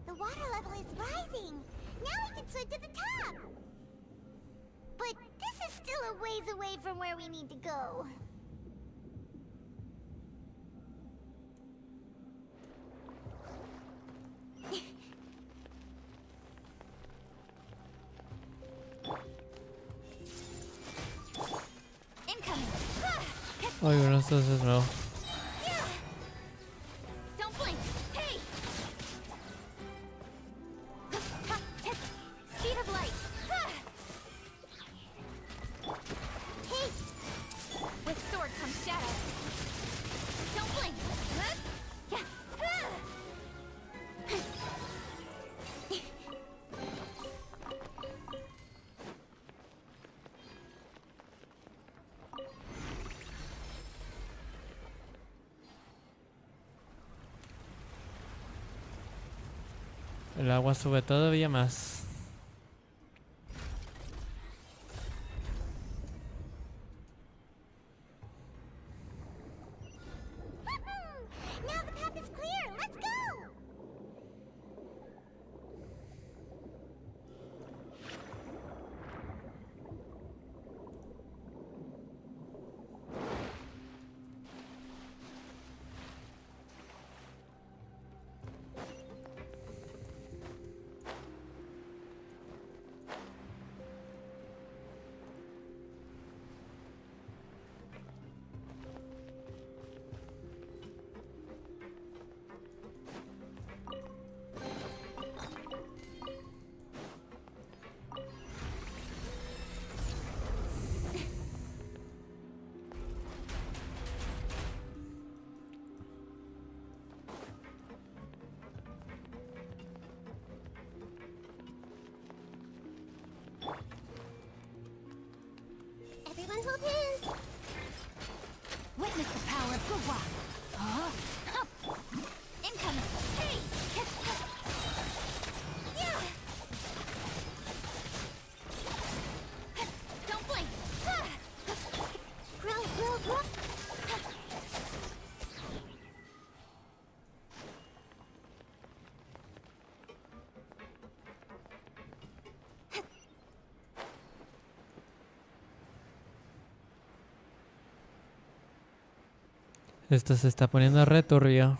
The water level is rising. Now we can swim to the top. But this is still a ways away from where we need to go. Incoming. Ay, bueno, esto es nuevo. Don't blink. Hey. Speed of light. Hey. With sword comes shadow. Don't blink. Yeah. El agua sube todavía más. Esto se está poniendo returbio.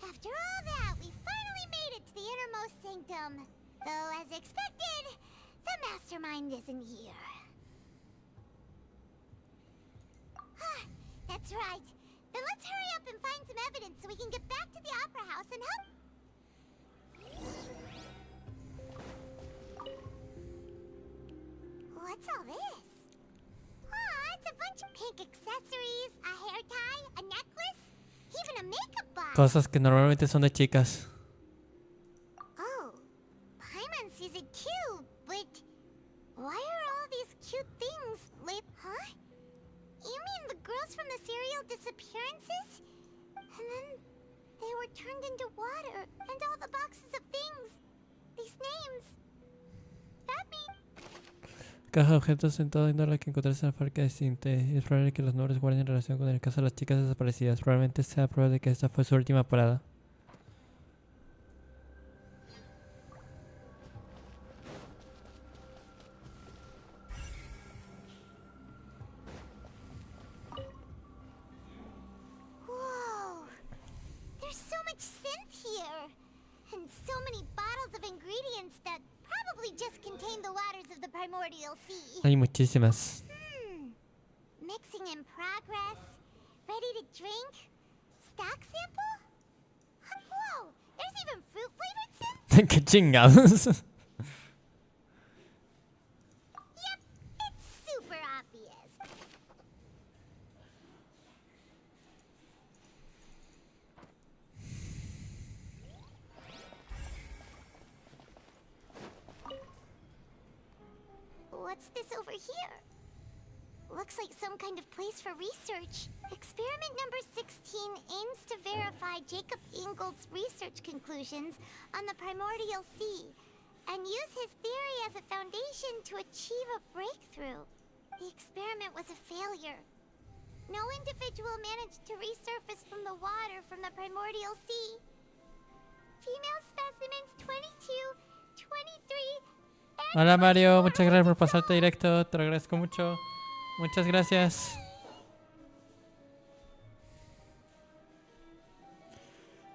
After all that, we finally made it to the innermost sanctum. Though, as expected, the mastermind isn't here. That's right. Then let's hurry up and find some evidence so we can get back to the opera house and help. What's all this? Aw, it's a bunch of pink accessories, a hair tie, a necklace, even a makeup box. Cosas que normalmente son de chicas. Oh, Paimon sees it too, but why are all these cute things Huh? You mean the girls from the serial disappearances? And then they were turned into water, and all the boxes of things. These names. That means... Caja de objetos en toda índole que encontrarse en el parque de Cinte. Es probable que los nombres guarden relación con el caso de las chicas desaparecidas. Probablemente sea prueba de que esta fue su última parada. Whoa! There's so much synth here! And so many bottles of ingredients that probably just contain the waters of the primordial sea. Hay muchísimas. Mixing in progress. Ready to drink? Stock sample? Whoa! There's even fruit-flavored synth? ¡Qué chingados! Yep, it's super obvious. What's this over here? Looks like some kind of place for research. Experiment number 16 aims to verify Jacob Ingold's research conclusions on the primordial sea and use his theory as a foundation to achieve a breakthrough. The experiment was a failure. No individual managed to resurface from the water from the primordial sea. Female specimens 22, 23, Hola Mario, muchas gracias por pasarte directo. Te lo agradezco mucho. Muchas gracias.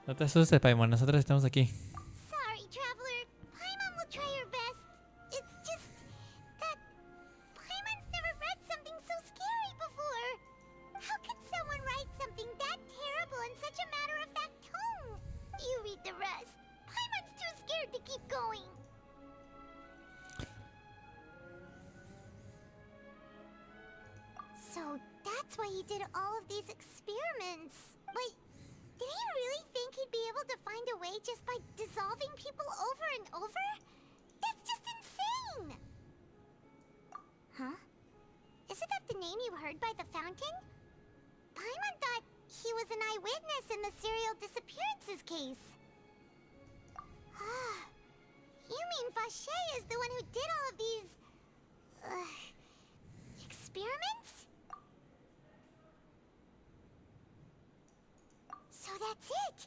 No te asustes, Paimon, nosotros estamos aquí. Sorry, traveler. Paimon will try her best. It's just that Paimon's never read something so scary before. How could someone write something that terrible in such a matter-of-fact tone? You read the rest. Paimon's too scared to keep going. So that's why he did all of these experiments. But did he really think he'd be able to find a way just by dissolving people over and over? That's just insane! Huh? Isn't that the name you heard by the fountain? Paimon thought he was an eyewitness in the serial disappearances case. You mean Vache is the one who did all of these... experiments? So that's it!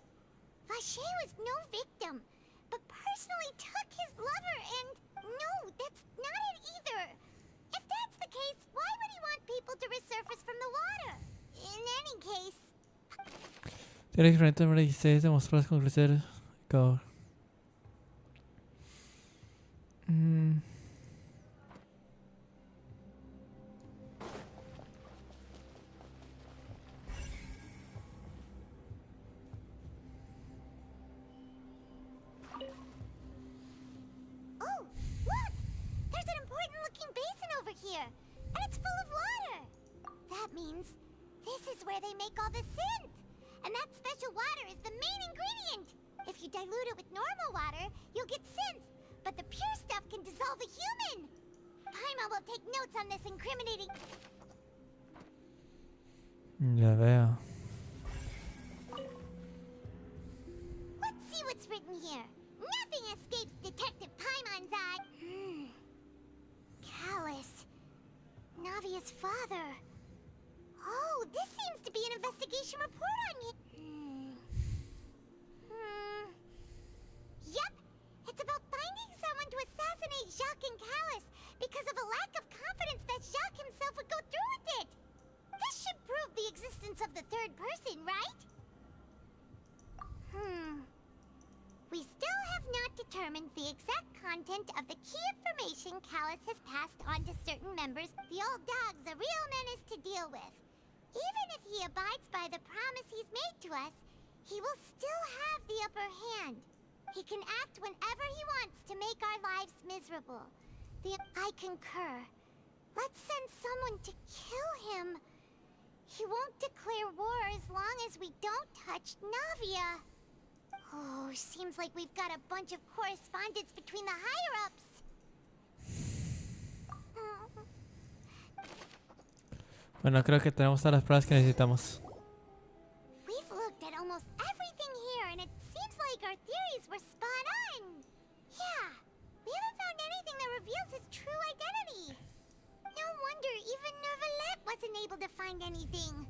Vache was no victim, but personally took his lover and... No, that's not it either! If that's the case, why would he want people to resurface from the water? In any case... Tiene experimento número 16 demostró las conclusiones. Oh, look! There's an important-looking basin over here, and it's full of water! That means this is where they make all the synth! And that special water is the main ingredient! If you dilute it with normal water, you'll get synth, but the pure stuff can dissolve a human! Paimon will take notes on this incriminating... Ya veo. Let's see what's written here. Nothing escapes Detective Paimon's eye. Callus. Navia's father. Oh, this seems to be an investigation report on you. Yep. It's about finding someone to assassinate Jacques and Callus because of a lack of confidence that Jacques himself would go through with it. This should prove determines the exact content of the key information Callus has passed on to certain members. The old dog's a real menace to deal with. Even if he abides by the promise he's made to us, he will still have the upper hand. He can act whenever he wants to make our lives miserable. I concur. Let's send someone to kill him. He won't declare war as long as we don't touch Navia. Oh, seems like we've got a bunch of correspondence between the higher-ups. Bueno, creo que tenemos todas las pruebas que necesitamos. We've looked at almost everything here, and it seems like our theories were spot on. Yeah, we haven't found anything that reveals his true identity. No wonder even Nervalette wasn't able to find anything.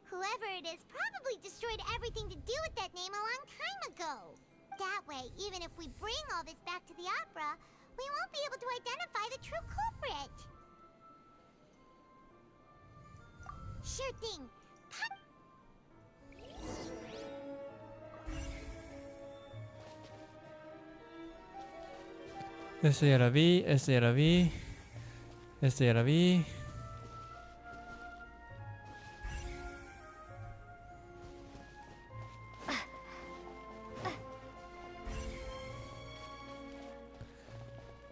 Whoever it is probably destroyed everything to do with that name a long time ago. That way, even if we bring all this back to the opera, we won't be able to identify the true culprit. Sure thing. Este ya la vi, este ya la vi. Este ya la vi.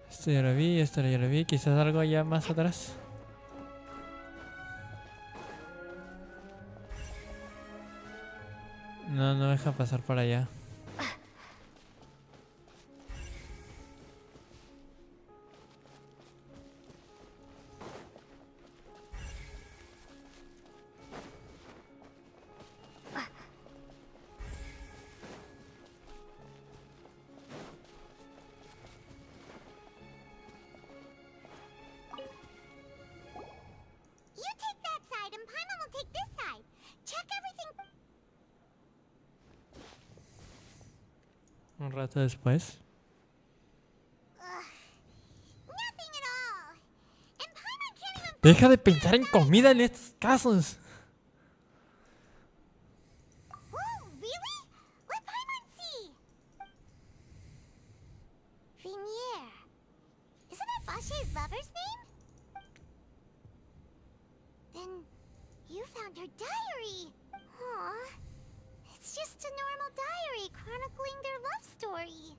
Este ya la vi, este ya la vi. Quizás algo allá más atrás. No, no deja pasar por allá. You take that side and Paimon will take this side. Check everything. Un rato después. Nothing at all. And Paimon can't even. Deja de pensar en comida en estos casos. Oh, really? Let Paimon see. Vinier. Isn't that Vache's lover's name? Then you found her diary. Aw. It's just a normal diary chronicling their love story.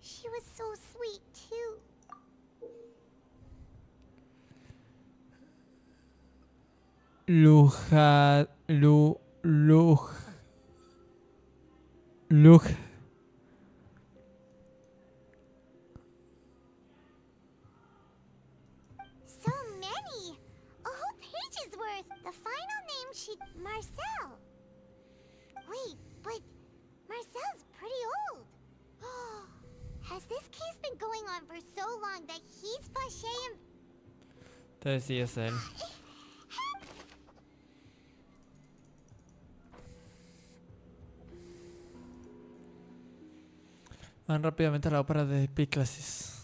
She was so sweet, too. Luja. So many! A whole page's worth! The final name Marcel! Wait, but Marcel's pretty old. Has this case been going on for so long that he's Vache and... Entonces sí es él. Van rápidamente a la ópera de Piclasis.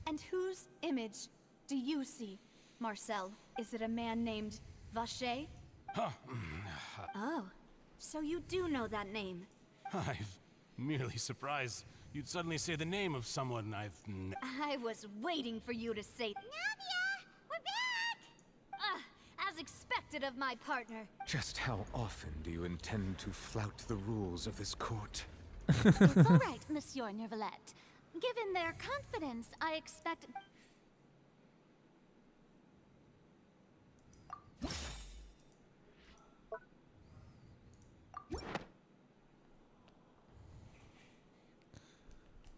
And whose image do you see, Marcel? Is it a man named Vache? Oh, so you do know that name. I'm merely surprised you'd suddenly say the name of someone I've I was waiting for you to say... Navia! We're back! As expected of my partner. Just how often do you intend to flout the rules of this court? It's all right, Monsieur Nervalette. Given their confidence, I expect...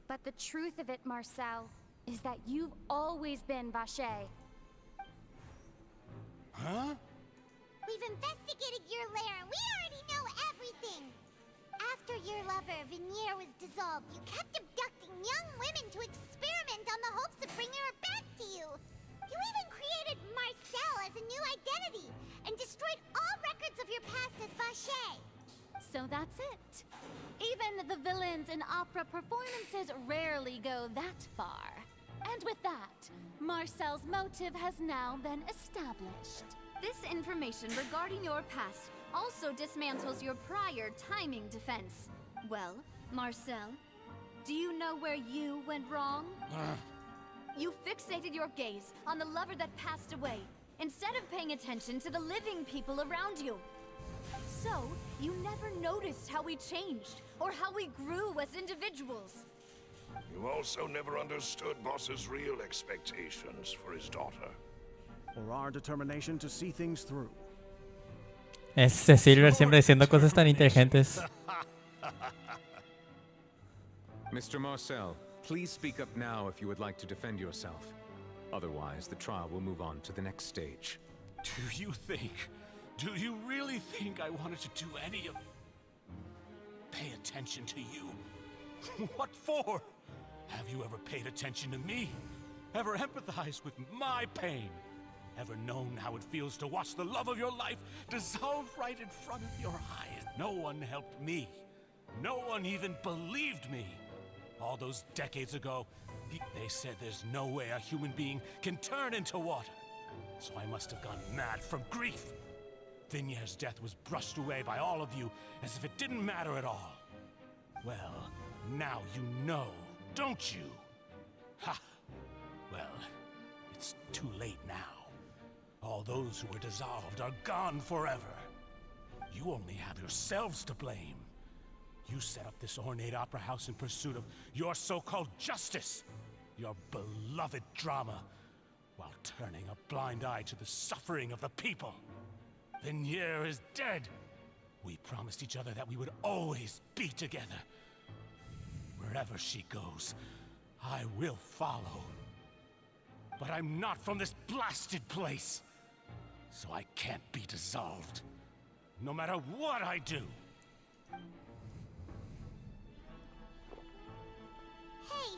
But the truth of it, Marcel, is that you've always been Vache. Huh? We've investigated your lair and we already know everything! After your lover, Vinier, was dissolved, you kept abducting young women to experiment on the hopes of bringing her back to you. You even created Marcel as a new identity and destroyed all records of your past as Vache. So that's it. Even the villains in opera performances rarely go that far. And with that, Marcel's motive has now been established. This information regarding your past also dismantles your prior timing defense. Well, Marcel, do you know where you went wrong? You fixated your gaze on the lover that passed away, instead of paying attention to the living people around you. So, you never noticed how we changed, or how we grew as individuals. You also never understood Boss's real expectations for his daughter. Or our determination to see things through. Es Silver siempre diciendo cosas tan inteligentes. Mr. Marcel, please speak up now if you would like to defend yourself. Otherwise, the trial will move on to the next stage. Do you really think I wanted to do any of... Pay attention to you? What for? Have you ever paid attention to me? Ever empathized with my pain? Ever known how it feels to watch the love of your life dissolve right in front of your eyes? No one helped me. No one even believed me. All those decades ago, they said there's no way a human being can turn into water. So I must have gone mad from grief. Vignier's death was brushed away by all of you as if it didn't matter at all. Well, now you know, don't you? Ha! Well, it's too late now. All those who were dissolved are gone forever. You only have yourselves to blame. You set up this ornate opera house in pursuit of your so-called justice, your beloved drama, while turning a blind eye to the suffering of the people. Vignier is dead. We promised each other that we would always be together. Wherever she goes, I will follow. But I'm not from this blasted place, so I can't be dissolved, no matter what I do. Hey,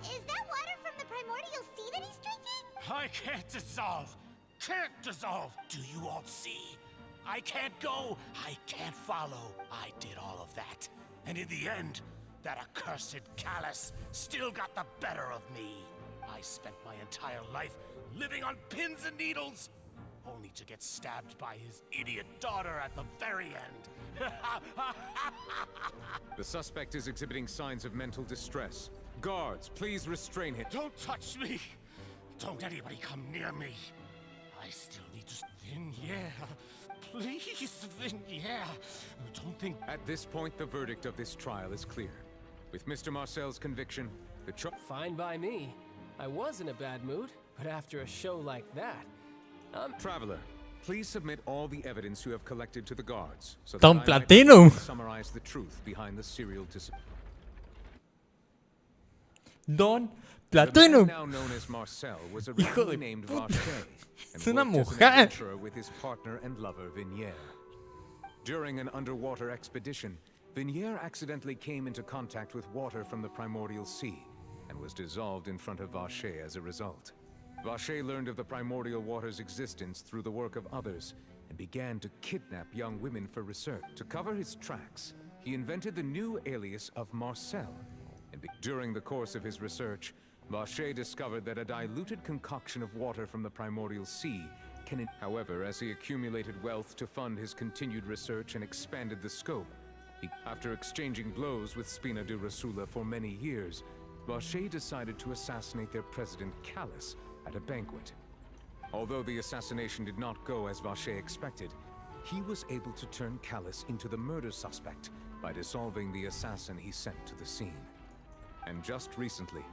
is that water from the primordial sea that he's drinking? I can't dissolve. Can't dissolve. Do you all see? I can't go. I can't follow. I did all of that. And in the end, that accursed callus still got the better of me. I spent my entire life living on pins and needles, only to get stabbed by his idiot daughter at the very end. The suspect is exhibiting signs of mental distress. Guards, please restrain him. Don't touch me! Don't anybody come near me! I still need to... Vignier. Please, Vignier. Don't think... At this point, the verdict of this trial is clear. With Mr. Marcel's conviction, the Fine by me. I was in a bad mood, but after a show like that, Traveler, please submit all the evidence you have collected to the guards, so Don that I might Platinum. summarize the truth behind the serial Don The man Platinum. now known as Marcel was Hijo originally de named puta. Vache Es and una worked as an mujer. adventurer with his partner and lover Vignier. During an underwater expedition, Vignier accidentally came into contact with water from the primordial sea and was dissolved in front of Vache as a result. Vache learned of the primordial water's existence through the work of others and began to kidnap young women for research. To cover his tracks, he invented the new alias of Marcel. And during the course of his research, Vache discovered that a diluted concoction of water from the primordial sea can... However, as he accumulated wealth to fund his continued research and expanded the scope, after exchanging blows with Spina di Rosula for many years, Vache decided to assassinate their president Callus at a banquet. Although the assassination did not go as Vache expected, he was able to turn Callus into the murder suspect by dissolving the assassin he sent to the scene. And just recently,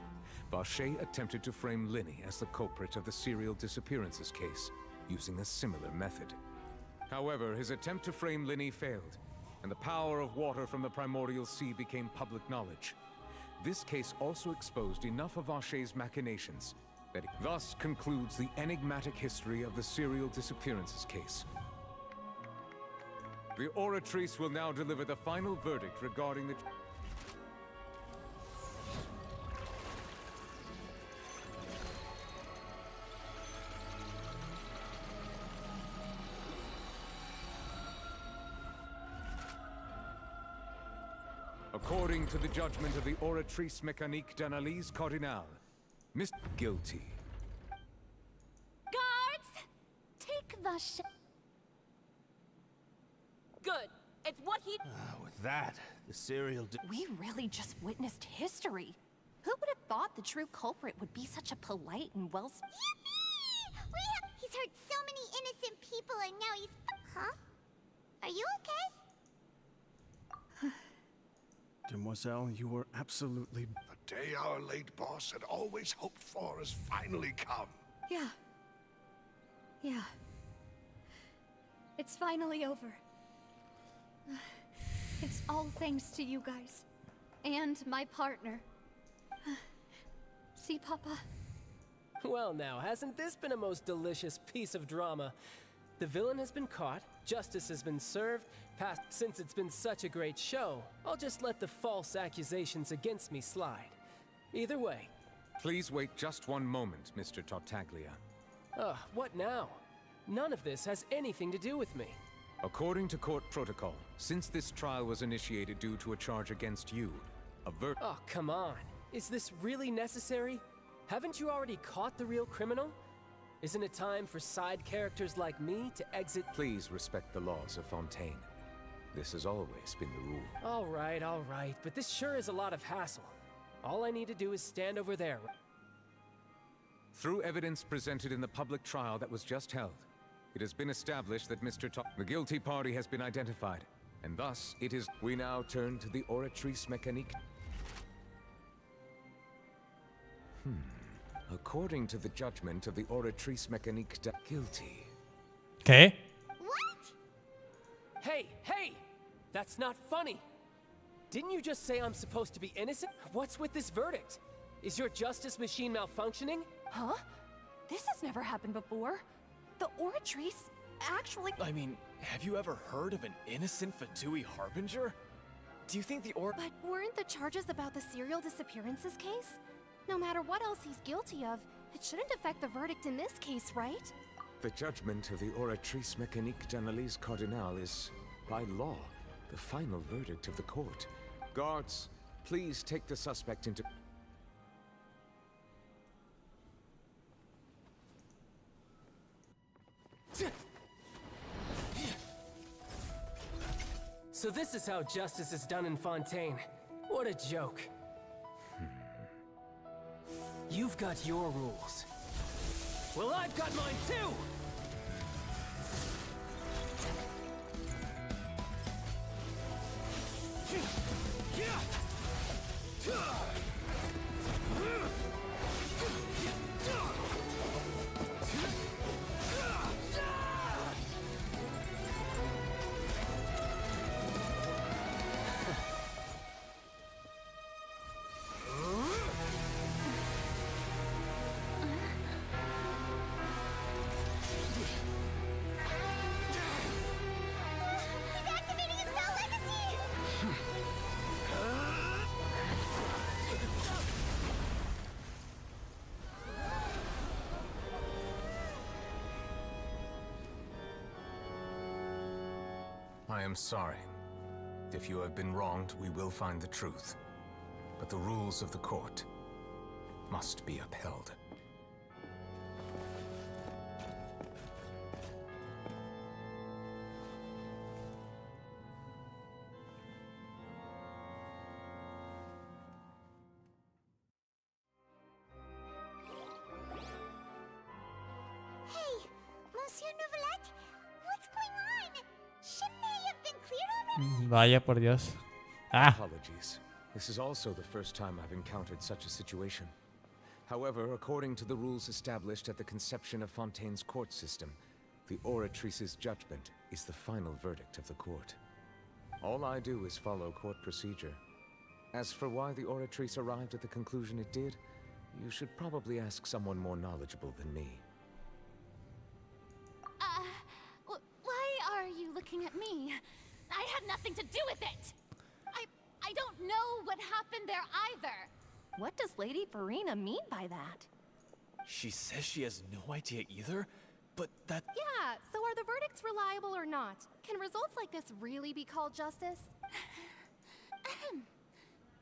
Vache attempted to frame Linny as the culprit of the serial disappearances case, using a similar method. However, his attempt to frame Linny failed, and the power of water from the primordial sea became public knowledge. This case also exposed enough of Vache's machinations that it thus concludes the enigmatic history of the serial disappearances case. The oratrice will now deliver the final verdict regarding the... According to the judgment of the oratrice mécanique d'analyse cardinale, Miss Guilty. Guards! Take the Good. It's what he. With that, the serial. We really just witnessed history. Who would have thought the true culprit would be such a polite and well. He's hurt so many innocent people and now he's... Huh? Are you okay? Demoiselle, you were absolutely... The day our late boss had always hoped for has finally come. Yeah. Yeah. It's finally over. It's all thanks to you guys. And my partner. See, Papa? Well now, hasn't this been a most delicious piece of drama? The villain has been caught, justice has been served, past. Since it's been such a great show, I'll just let the false accusations against me slide. Either way. Please wait just one moment, Mr. Tartaglia. Ugh, what now? None of this has anything to do with me. According to court protocol, since this trial was initiated due to a charge against you, Oh, come on. Is this really necessary? Haven't you already caught the real criminal? Isn't it time for side characters like me to exit? Please respect the laws of Fontaine. This has always been the rule. All right, but this sure is a lot of hassle. All I need to do is stand over there. Through evidence presented in the public trial that was just held, it has been established that the guilty party has been identified, and thus it is... We now turn to the oratrice mécanique. According to the judgment of the oratrice mécanique, guilty. Okay. What? Hey! That's not funny! Didn't you just say I'm supposed to be innocent? What's with this verdict? Is your justice machine malfunctioning? Huh? This has never happened before. The oratrice actually. I mean, have you ever heard of an innocent Fatui Harbinger? Do you think the But weren't the charges about the serial disappearances case? No matter what else he's guilty of, it shouldn't affect the verdict in this case, right? The judgment of the oratrice mécanique d'analyse cardinale is, by law, the final verdict of the court. Guards, please take the suspect into... So this is how justice is done in Fontaine. What a joke. You've got your rules. Well, I've got mine too! He's activating his spell legacy! I am sorry. If you have been wronged, we will find the truth. But the rules of the court must be upheld. Hey, Monsieur Nouvelette, what's going on? Shouldn't they have been cleared already? Vaya por Dios. Ah. Apologies. This is also the first time I've encountered such a situation. However, according to the rules established at the conception of Fontaine's court system, the oratrice's judgment is the final verdict of the court. All I do is follow court procedure. As for why the oratrice arrived at the conclusion it did, you should probably ask someone more knowledgeable than me. Why are you looking at me? I had nothing to do with it! I don't know what happened there either! What does Lady Farina mean by that? She says she has no idea either, but that... Yeah, so are the verdicts reliable or not? Can results like this really be called justice?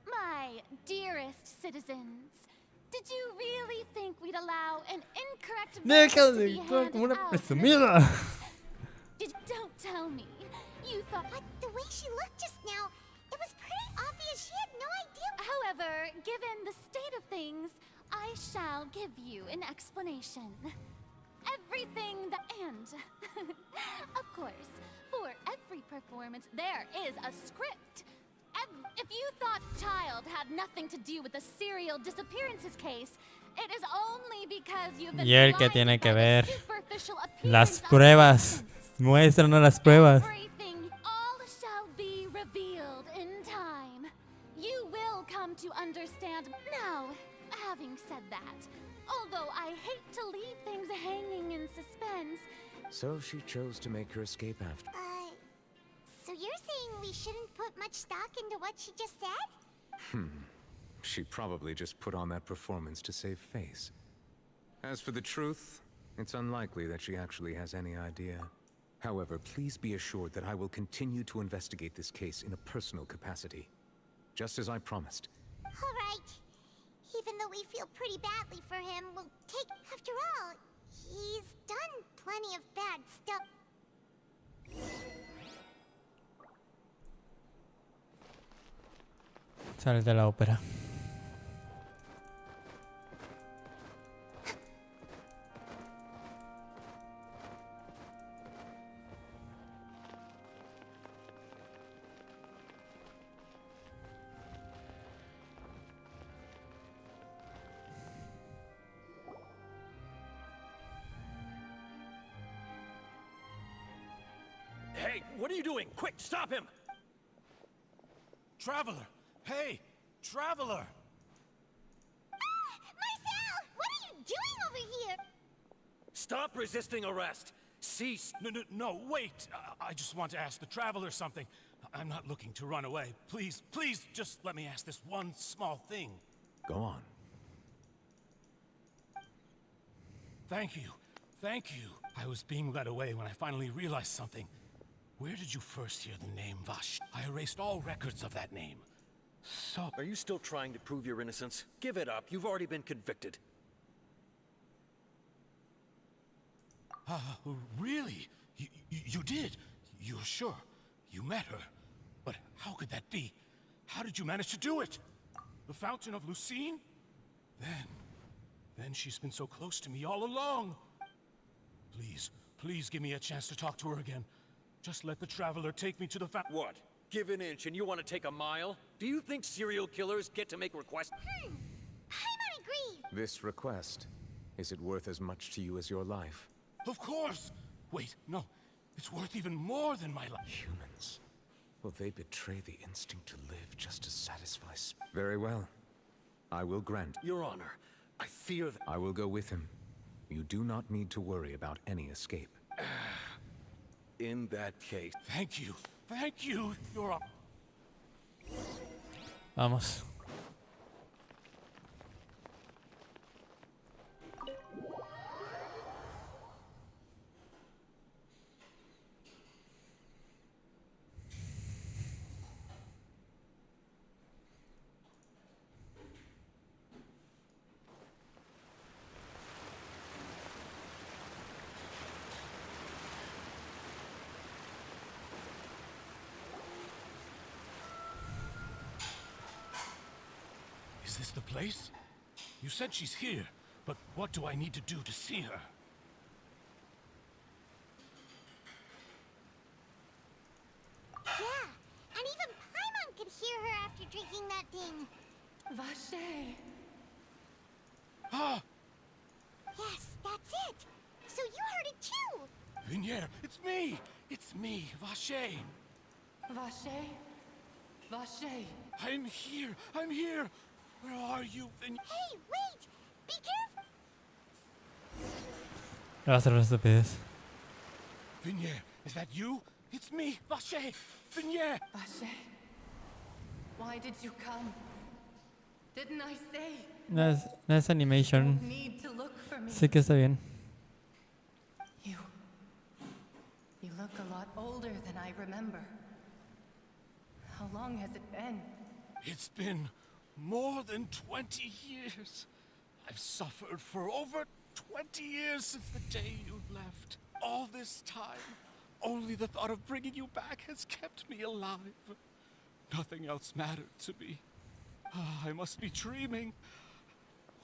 My dearest citizens, did you really think we'd allow an incorrect verdict to be handed Como una out? presumida. tell me, you thought... But the way she looked just now, it was pretty obvious she had no idea. However, given the state of things, I shall give you an explanation. Everything that... And, of course, for every performance, there is a script. If you thought Child had nothing to do with the serial disappearances case, it is only because you've been Y el que blinded tiene que by the ver superficial las appearance of pruebas. Muéstranos las pruebas. everything. All shall be revealed in time. You will come to understand. Now, having said that, although I hate to leave things hanging in suspense... So she chose to make her escape after. So you're saying we shouldn't put much stock into what she just said? She probably just put on that performance to save face. As for the truth, it's unlikely that she actually has any idea. However, please be assured that I will continue to investigate this case in a personal capacity, just as I promised. All right. Even though we feel pretty badly for him, we'll take... After all, he's done plenty of bad stuff. Sales de la ópera. Hey, what are you doing? Quick, stop him! Traveler! Hey! Traveler! Marcel! What are you doing over here? Stop resisting arrest! Cease! No, wait! I just want to ask the Traveler something. I'm not looking to run away. Please, please, just let me ask this one small thing. Go on. Thank you. Thank you. I was being led away when I finally realized something. Where did you first hear the name Vash? I erased all records of that name. So... Are you still trying to prove your innocence? Give it up. You've already been convicted. Really? You did? You're sure? You met her? But how could that be? How did you manage to do it? The Fountain of Lucine? Then she's been so close to me all along. Please, please give me a chance to talk to her again. Just let the Traveler take me to the fountain. What? Give an inch and you want to take a mile? Do you think serial killers get to make requests? Paimon agrees! This request, is it worth as much to you as your life? Of course! Wait, no. It's worth even more than my life. Humans. Will they betray the instinct to live just to satisfy... Very well. I will grant. Your Honor, I fear that... I will go with him. You do not need to worry about any escape. In that case... Thank you. Thank you. You're up. Vamos. Is this the place? You said she's here, but what do I need to do to see her? Yeah, and even Paimon could hear her after drinking that thing. Vache! Ah! Yes, that's it! So you heard it too! Vinier, it's me! It's me, Vache! Vache? Vache! I'm here! I'm here! Where are you, Vinier? Hey, wait! Be careful! Va a ser una estupidez. Vinier, is that you? It's me, Vache! Vinier! Vache? Why did you come? Didn't I say? No es animation. Need to look for me. Sí que está bien. You look a lot older than I remember. How long has it been? It's been more than 20 years. I've suffered for over 20 years since the day you left. All this time, Only the thought of bringing you back has kept me alive. Nothing else mattered to me. I must be dreaming.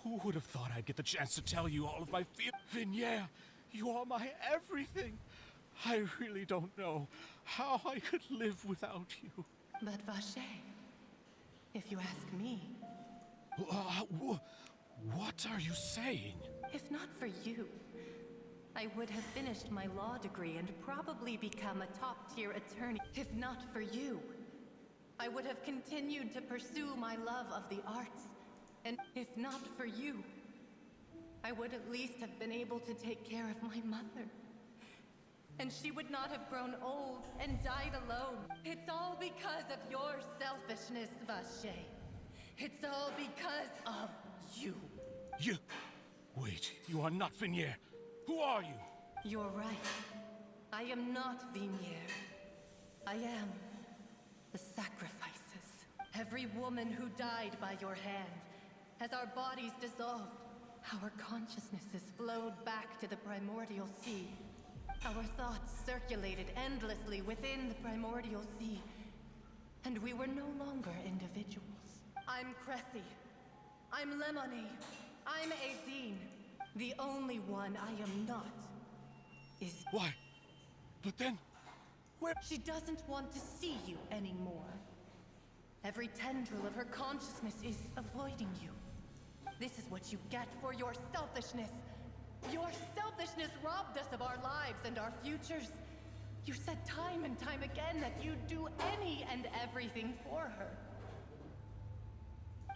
Who would have thought I'd get the chance to tell you all of my feelings? Vignere, you are my everything. I really don't know how I could live without you. But Vache, if you ask me... What are you saying? If not for you, I would have finished my law degree and probably become a top-tier attorney. If not for you, I would have continued to pursue my love of the arts. And if not for you, I would at least have been able to take care of my mother. And she would not have grown old and died alone. It's all because of your selfishness, Vache. It's all because of you. You... Wait, you are not Vignere. Who are you? You're right. I am not Vignere. I am the sacrifices. Every woman who died by your hand, as our bodies dissolved, our consciousnesses flowed back to the primordial sea. Our thoughts circulated endlessly within the primordial sea, and we were no longer individuals. I'm Cressy. I'm Lemony. I'm Azine. The only one I am not is... Why? But then... Where... She doesn't want to see you anymore. Every tendril of her consciousness is avoiding you. This is what you get for your selfishness. Your selfishness robbed us of our lives and our futures. You said time and time again that you'd do any and everything for her.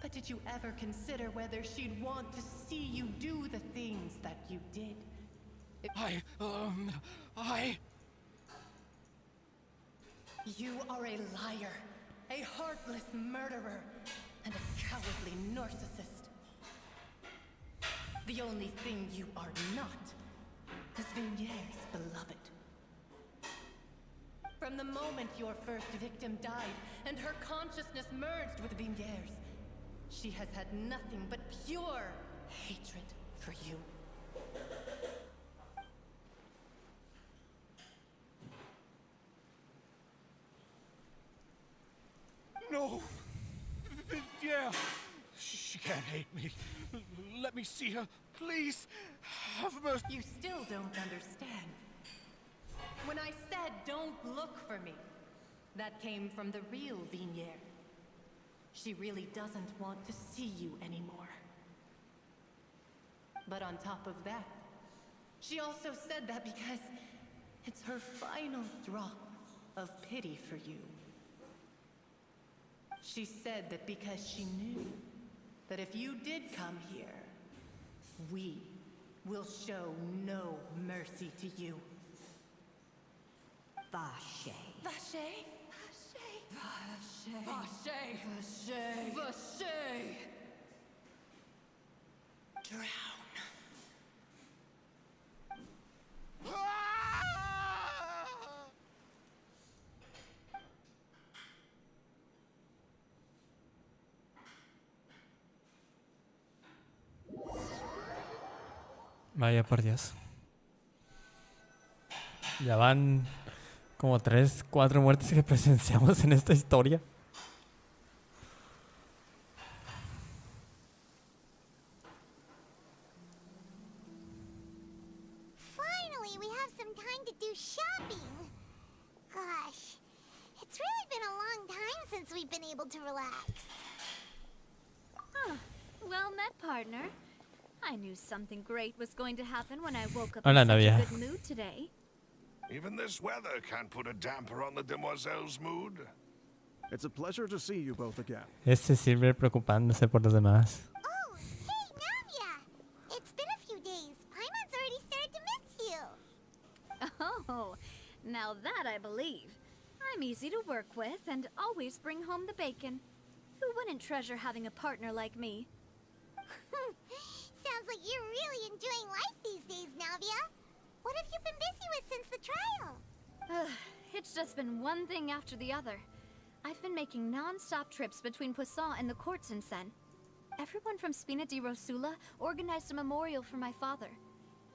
But did you ever consider whether she'd want to see you do the things that you did? You are a liar, a heartless murderer, and a cowardly narcissist. The only thing you are not is Vigniere's beloved. From the moment your first victim died and her consciousness merged with Vigniere's, she has had nothing but pure hatred for you. No! Yeah! She can't hate me. Let me see her, please. Have mercy. You still don't understand. When I said don't look for me, that came from the real Vignere. She really doesn't want to see you anymore. But on top of that, she also said that because it's her final drop of pity for you. She said that because she knew that if you did come here, we will show no mercy to you. Vache. Vache? Vache. Vache. Vache. Vache. Drown. Vaya por Dios. Ya van como 3, 4 muertes que presenciamos en esta historia. Finally, we have some time to do shopping. Gosh, it's really been a long time since we've been able to relax. Huh. Well met, partner. I knew something great was going to happen when I woke up Hola, in such novia. a good mood today. Even this weather can't put a damper on the demoiselle's mood. It's a pleasure to see you both again. Silver preocupándose por los demás. Oh, hey, Navia! It's been a few days. Paimon's already started to miss you. Oh, now that I believe. I'm easy to work with and always bring home the bacon. Who wouldn't treasure having a partner like me? Sounds like you're really enjoying life these days, Navia. What have you been busy with since the trial? It's just been one thing after the other. I've been making non-stop trips between Poisson and the courts in Sen. Everyone from Spina di Rosula organized a memorial for my father.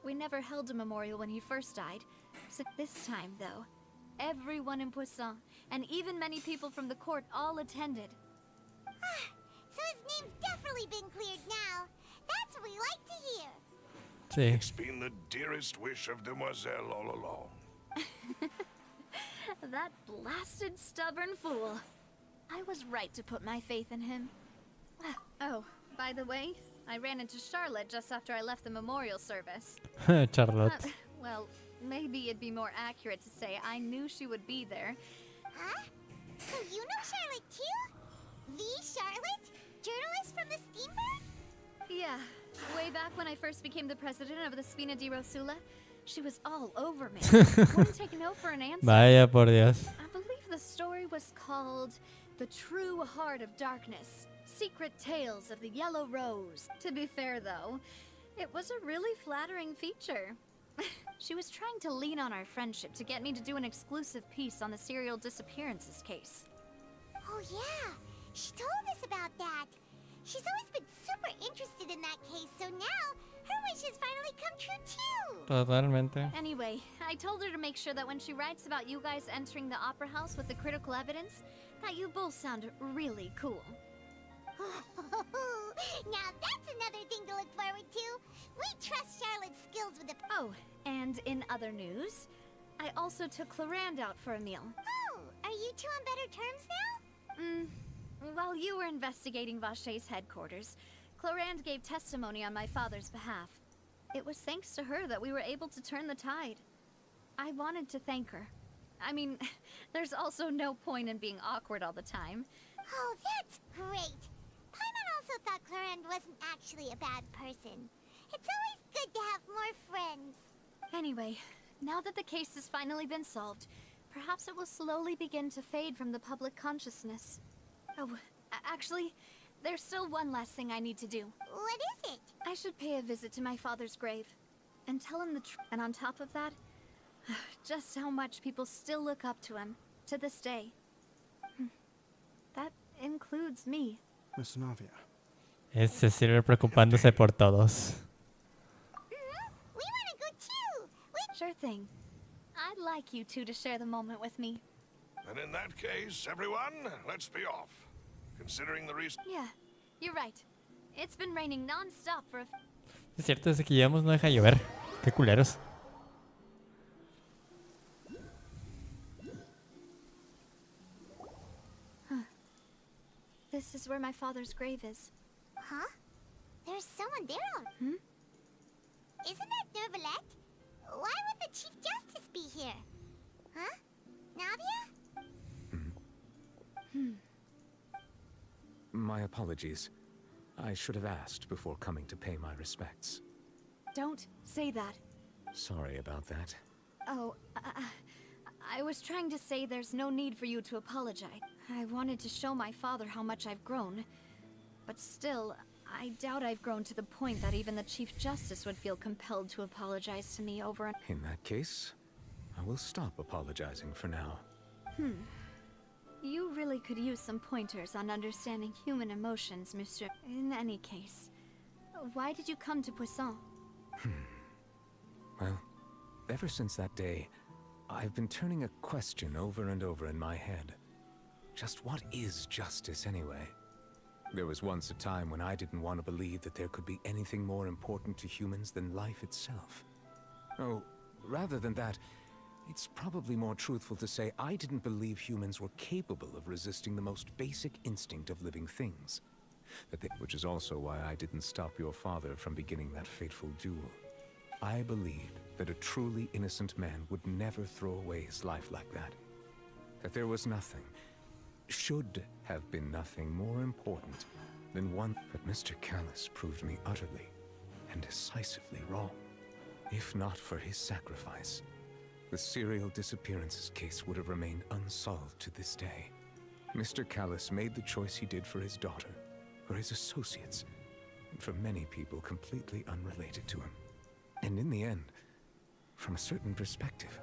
We never held a memorial when he first died, so this time, though, everyone in Poisson, and even many people from the court all attended. So his name's definitely been cleared now. That's what we like to hear. Sí. It's been the dearest wish of Demoiselle all along. That blasted stubborn fool. I was right to put my faith in him. Oh, by the way, I ran into Charlotte just after I left the memorial service. Charlotte. Well, maybe it'd be more accurate to say I knew she would be there. Huh? So you know Charlotte too? The Charlotte? Journalist from the Steamboat? Yeah, way back when I first became the president of the Spina di Rosula, she was all over me. Wouldn't take no for an answer. Vaya por Dios. I believe the story was called The True Heart of Darkness, Secret Tales of the Yellow Rose. To be fair though, it was a really flattering feature. She was trying to lean on our friendship to get me to do an exclusive piece on the serial disappearances case. Oh yeah, she told us about that. She's always been super interested in that case, so now her wish has finally come true too. Totalmente. Anyway, I told her to make sure that when she writes about you guys entering the opera house with the critical evidence, that you both sound really cool. Now that's another thing to look forward to. We trust Charlotte's skills with the... Oh, and in other news, I also took Clarand out for a meal. Oh, are you two on better terms now? While you were investigating Vacher's headquarters, Clarand gave testimony on my father's behalf. It was thanks to her that we were able to turn the tide. I wanted to thank her. I mean, there's also no point in being awkward all the time. Oh, that's great. Paimon also thought Clarand wasn't actually a bad person. It's always good to have more friends. Anyway, now that the case has finally been solved, perhaps it will slowly begin to fade from the public consciousness. Oh, actually, there's still one last thing I need to do. What is it? I should pay a visit to my father's grave and tell him the truth. And on top of that, just how much people still look up to him to this day. That includes me. Miss Navia. Es Cecilia preocupándose por todos. We want to go too. Sure thing. I'd like you two to share the moment with me. And in that case, everyone, let's be off. Considering the reason... Yeah, you're right. It's been raining non-stop for a... Es cierto, desde que llegamos no deja llover. Qué culeros. This is where my father's grave is. Huh? There's someone there. Isn't that Nervalette? Why would the Chief Justice be here? Huh? Navia? My apologies. I should have asked before coming to pay my respects. Don't say that. Sorry about that. Oh, I was trying to say there's no need for you to apologize. I wanted to show my father how much I've grown. But still, I doubt I've grown to the point that even the Chief Justice would feel compelled to apologize to me over an... In that case, I will stop apologizing for now. You really could use some pointers on understanding human emotions, Monsieur. In any case, why did you come to Poisson? Well, ever since that day, I've been turning a question over and over in my head. Just what is justice anyway? There was once a time when I didn't want to believe that there could be anything more important to humans than life itself. Oh, rather than that, it's probably more truthful to say I didn't believe humans were capable of resisting the most basic instinct of living things. Which is also why I didn't stop your father from beginning that fateful duel. I believed that a truly innocent man would never throw away his life like that. That there was nothing, should have been nothing more important than one. But Mr. Callis proved me utterly and decisively wrong. If not for his sacrifice, the serial disappearances case would have remained unsolved to this day. Mr. Callis made the choice he did for his daughter, for his associates, and for many people completely unrelated to him. And in the end, from a certain perspective,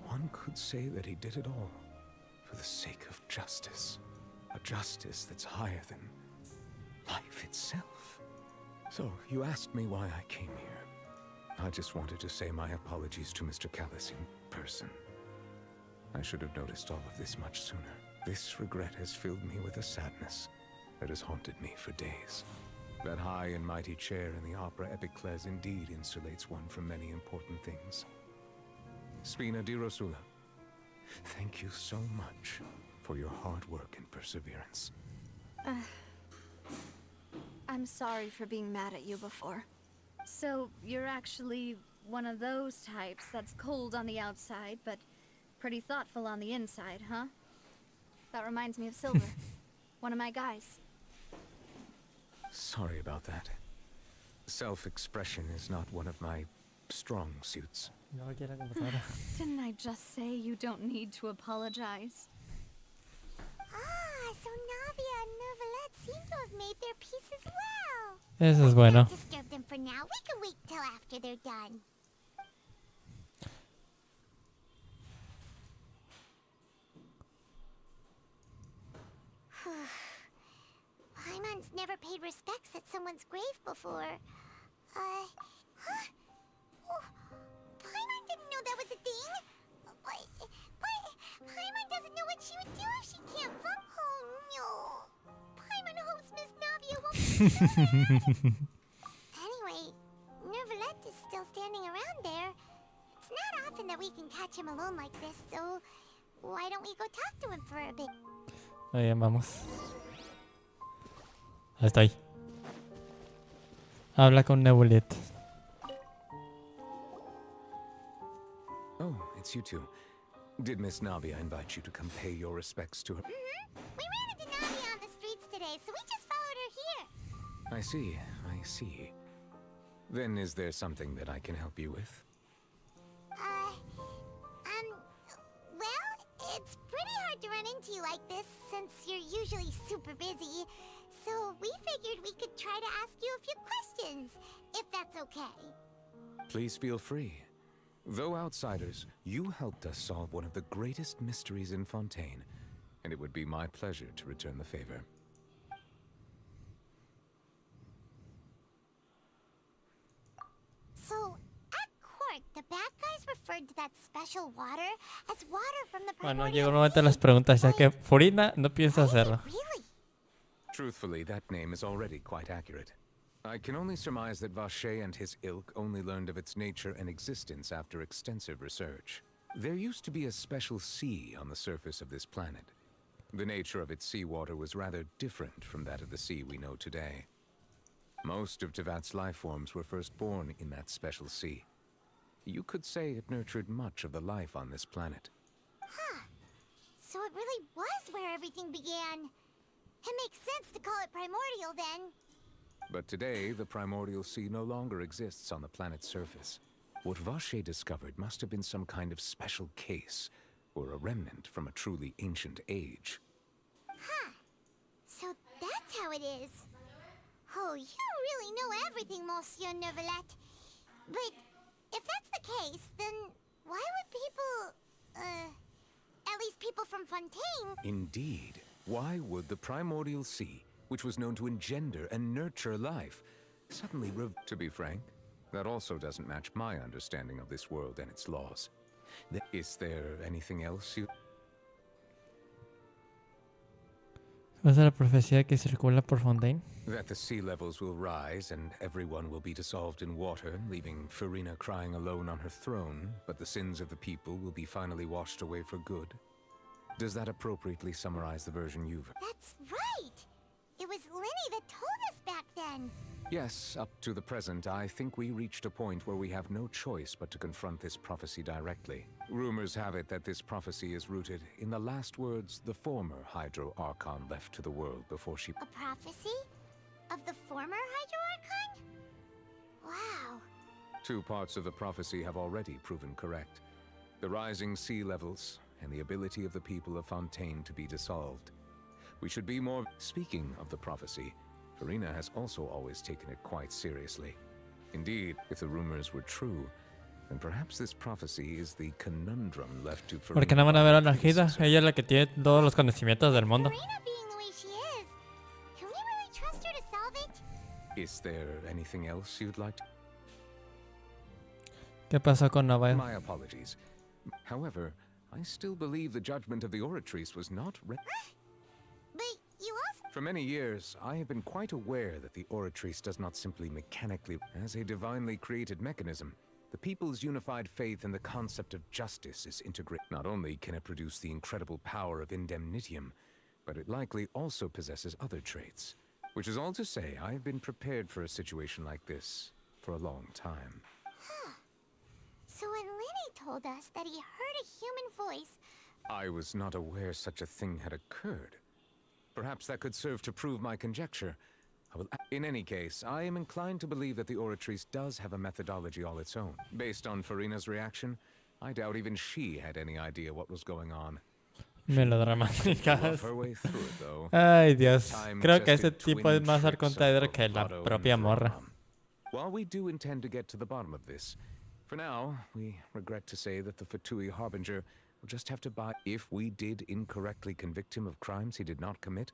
one could say that he did it all for the sake of justice. A justice that's higher than life itself. So, you asked me why I came here. I just wanted to say my apologies to Mr. Callis in person. I I should have noticed all of this much sooner. This regret has filled me with a sadness that has haunted me for days. That high and mighty chair in the opera Epicles indeed insulates one from many important things. Spina di Rosula, thank you so much for your hard work and perseverance. I'm sorry for being mad at you before. So, you're actually one of those types that's cold on the outside, but pretty thoughtful on the inside, huh? That reminds me of Silver, one of my guys. Sorry about that. Self-expression is not one of my strong suits. Didn't I just say you don't need to apologize? Ah, so Navia and Neuvillette seem to have made their peace as well. Eso es bueno. Let's not disturb them for now. We can wait till after they're done. Paimon's never paid respects at someone's grave before. Huh? Oh, Paimon didn't know that was a thing. But Paimon doesn't know what she would do if she can't vote. Oh no. Paimon hopes Miss Navia won't be Anyway, Neuvillette is still standing around there. It's not often that we can catch him alone like this, so why don't we go talk to him for a bit? Ahí vamos. Ahí está ahí. Habla con Neuvillette. Oh, it's you two. Did Miss Navia invite you to come pay your respects to her? We ran into Navia on the streets today, so we just followed her here. I see. Then is there something that I can help you with? Well, it's pretty hard to run into you like this since you're usually super busy. So we figured we could try to ask you a few questions, if that's okay. Please feel free. Though outsiders, you helped us solve one of the greatest mysteries in Fontaine, and it would be my pleasure to return the favor. So, at court, the bad guys referred to that special water as water from the Bueno, primordial llegó el momento de las preguntas, ya que Furina no piensa hacerlo. Really? Truthfully, that name is already quite accurate. I can only surmise that Vacher and his ilk only learned of its nature and existence after extensive research. There used to be a special sea on the surface of this planet. The nature of its seawater was rather different from that of the sea we know today. Most of Tevat's life forms were first born in that special sea. You could say it nurtured much of the life on this planet. Huh. So it really was where everything began. It makes sense to call it primordial then. But today, the primordial sea no longer exists on the planet's surface. What Vacher discovered must have been some kind of special case, or a remnant from a truly ancient age. Huh. So that's how it is. Oh, you really know everything, Monsieur Neuvillette. But if that's the case, then why would people, at least people from Fontaine... Indeed. Why would the primordial sea, which was known to engender and nurture life, suddenly To be frank, that also doesn't match my understanding of this world and its laws. Is there anything else you... ¿Es la profecía que circula por Fontaine? That the sea levels will rise and everyone will be dissolved in water, leaving Farina crying alone on her throne, but the sins of the people will be finally washed away for good? Does that appropriately summarize the version you've... That's right! It was Linny that told us back then. Yes, up to the present, I think we reached a point where we have no choice but to confront this prophecy directly. Rumors have it that this prophecy is rooted in the last words the former Hydro Archon left to the world before she... A prophecy? Of the former Hydro Archon? Wow. Two parts of the prophecy have already proven correct. The rising sea levels, and the ability of the people of Fontaine to be dissolved. We should be more... Speaking of the prophecy, Farina has also always taken it quite seriously. Indeed, if the rumors were true, then perhaps this prophecy is the conundrum left to Farina. Porque no van a ver a Najida, ella es la que tiene todos los conocimientos del mundo. Farina being the way she is, can we really trust her to solve it? Is there anything else you'd like to... ¿Qué pasó con Navajo? My apologies. However, I still believe the judgment of the Oratrice was not But you also... For many years, I have been quite aware that the Oratrice does not simply mechanically... As a divinely created mechanism, the people's unified faith in the concept of justice is integrated. Not only can it produce the incredible power of indemnitium, but it likely also possesses other traits. Which is all to say, I have been prepared for a situation like this for a long time. So when Lenny told us that he heard a human voice... I was not aware such a thing had occurred. Perhaps that could serve to prove my conjecture. In any case, I am inclined to believe that the Oratrice does have a methodology all its own. Based on Farina's reaction, I doubt even she had any idea what was going on. Melodramáticas. Ay, Dios. Creo que ese tipo es más arcontaedro que la propia morra. While we do intend to get to the bottom of this, for now, we regret to say that the Fatui Harbinger will just have to buy. If we did incorrectly convict him of crimes he did not commit,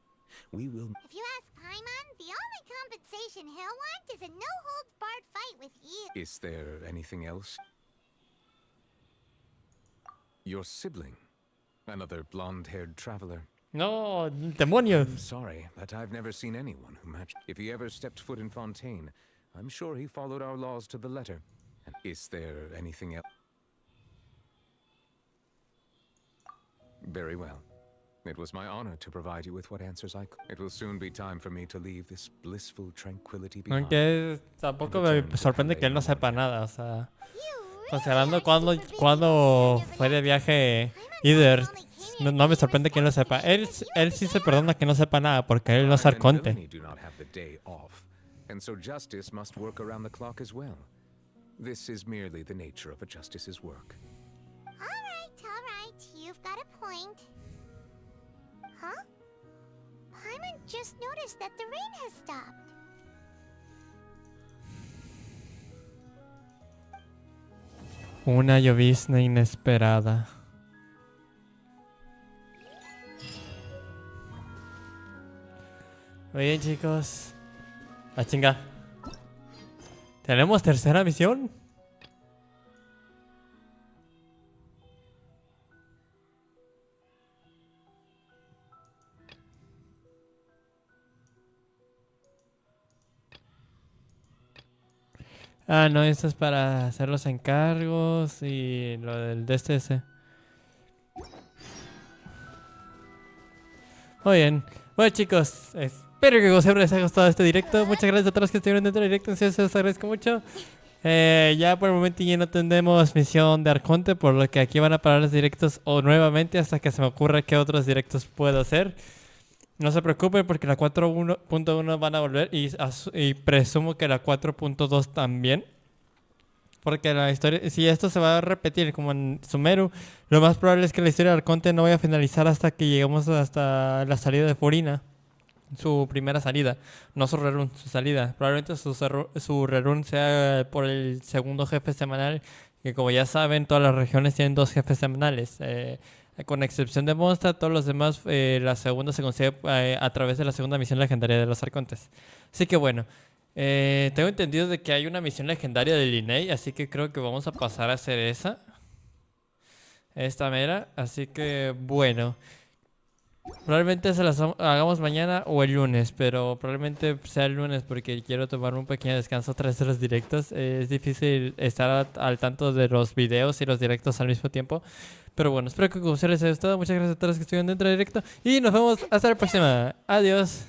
we will... If you ask Paimon, the only compensation he'll want is a no-holds-barred fight with you. Is there anything else? Your sibling. Another blonde-haired traveler. No, demonio. I'm sorry, but I've never seen anyone who matched. If he ever stepped foot in Fontaine, I'm sure he followed our laws to the letter. And is there anything else? Very well. It was my honor to provide you with what answers I could. It will soon be time for me to leave this blissful tranquility behind. Aunque tampoco me sorprende que él no sepa nada, o sea, considerando cuando fue de viaje Either, no me sorprende que él no sepa. Él sí se perdona que no sepa nada porque él no es arconte. And so justice must work around the clock as well. This is merely the nature of a justice's work. All right, you've got a point. Huh? Paimon just noticed that the rain has stopped. Una llovizna inesperada. Muy bien, chicos. La chinga. ¿Tenemos tercera misión? Ah, no, esto es para hacer los encargos y lo del DSS. Muy bien. Bueno, chicos, espero que como siempre les haya gustado este directo. Muchas gracias a todos los que estuvieron dentro del directo. En serio, se los agradezco mucho. Ya por el momento ya no tendremos misión de Arconte, por lo que aquí van a parar los directos o nuevamente hasta que se me ocurra qué otros directos puedo hacer. No se preocupen porque la 4.1 van a volver y presumo que la 4.2 también. Porque la historia, si esto se va a repetir como en Sumeru, lo más probable es que la historia de Arconte no vaya a finalizar hasta que lleguemos hasta la salida de Furina. Su primera salida, no su rerun, su salida. Probablemente su rerun sea por el segundo jefe semanal, que como ya saben, todas las regiones tienen 2 jefes semanales. Con excepción de Monstra, todos los demás, la segunda se consigue a través de la segunda misión legendaria de los Arcontes. Así que bueno, tengo entendido de que hay una misión legendaria de Linnea, así que creo que vamos a pasar a hacer esa. Esta mera, así que bueno. Probablemente se las hagamos mañana o el lunes, pero probablemente sea el lunes porque quiero tomarme un pequeño descanso tras de los directos. Es difícil estar al tanto de los videos y los directos al mismo tiempo. Pero bueno, espero que con ustedes les haya gustado. Muchas gracias a todos los que estuvieron dentro del directo y nos vemos hasta la próxima. Adiós.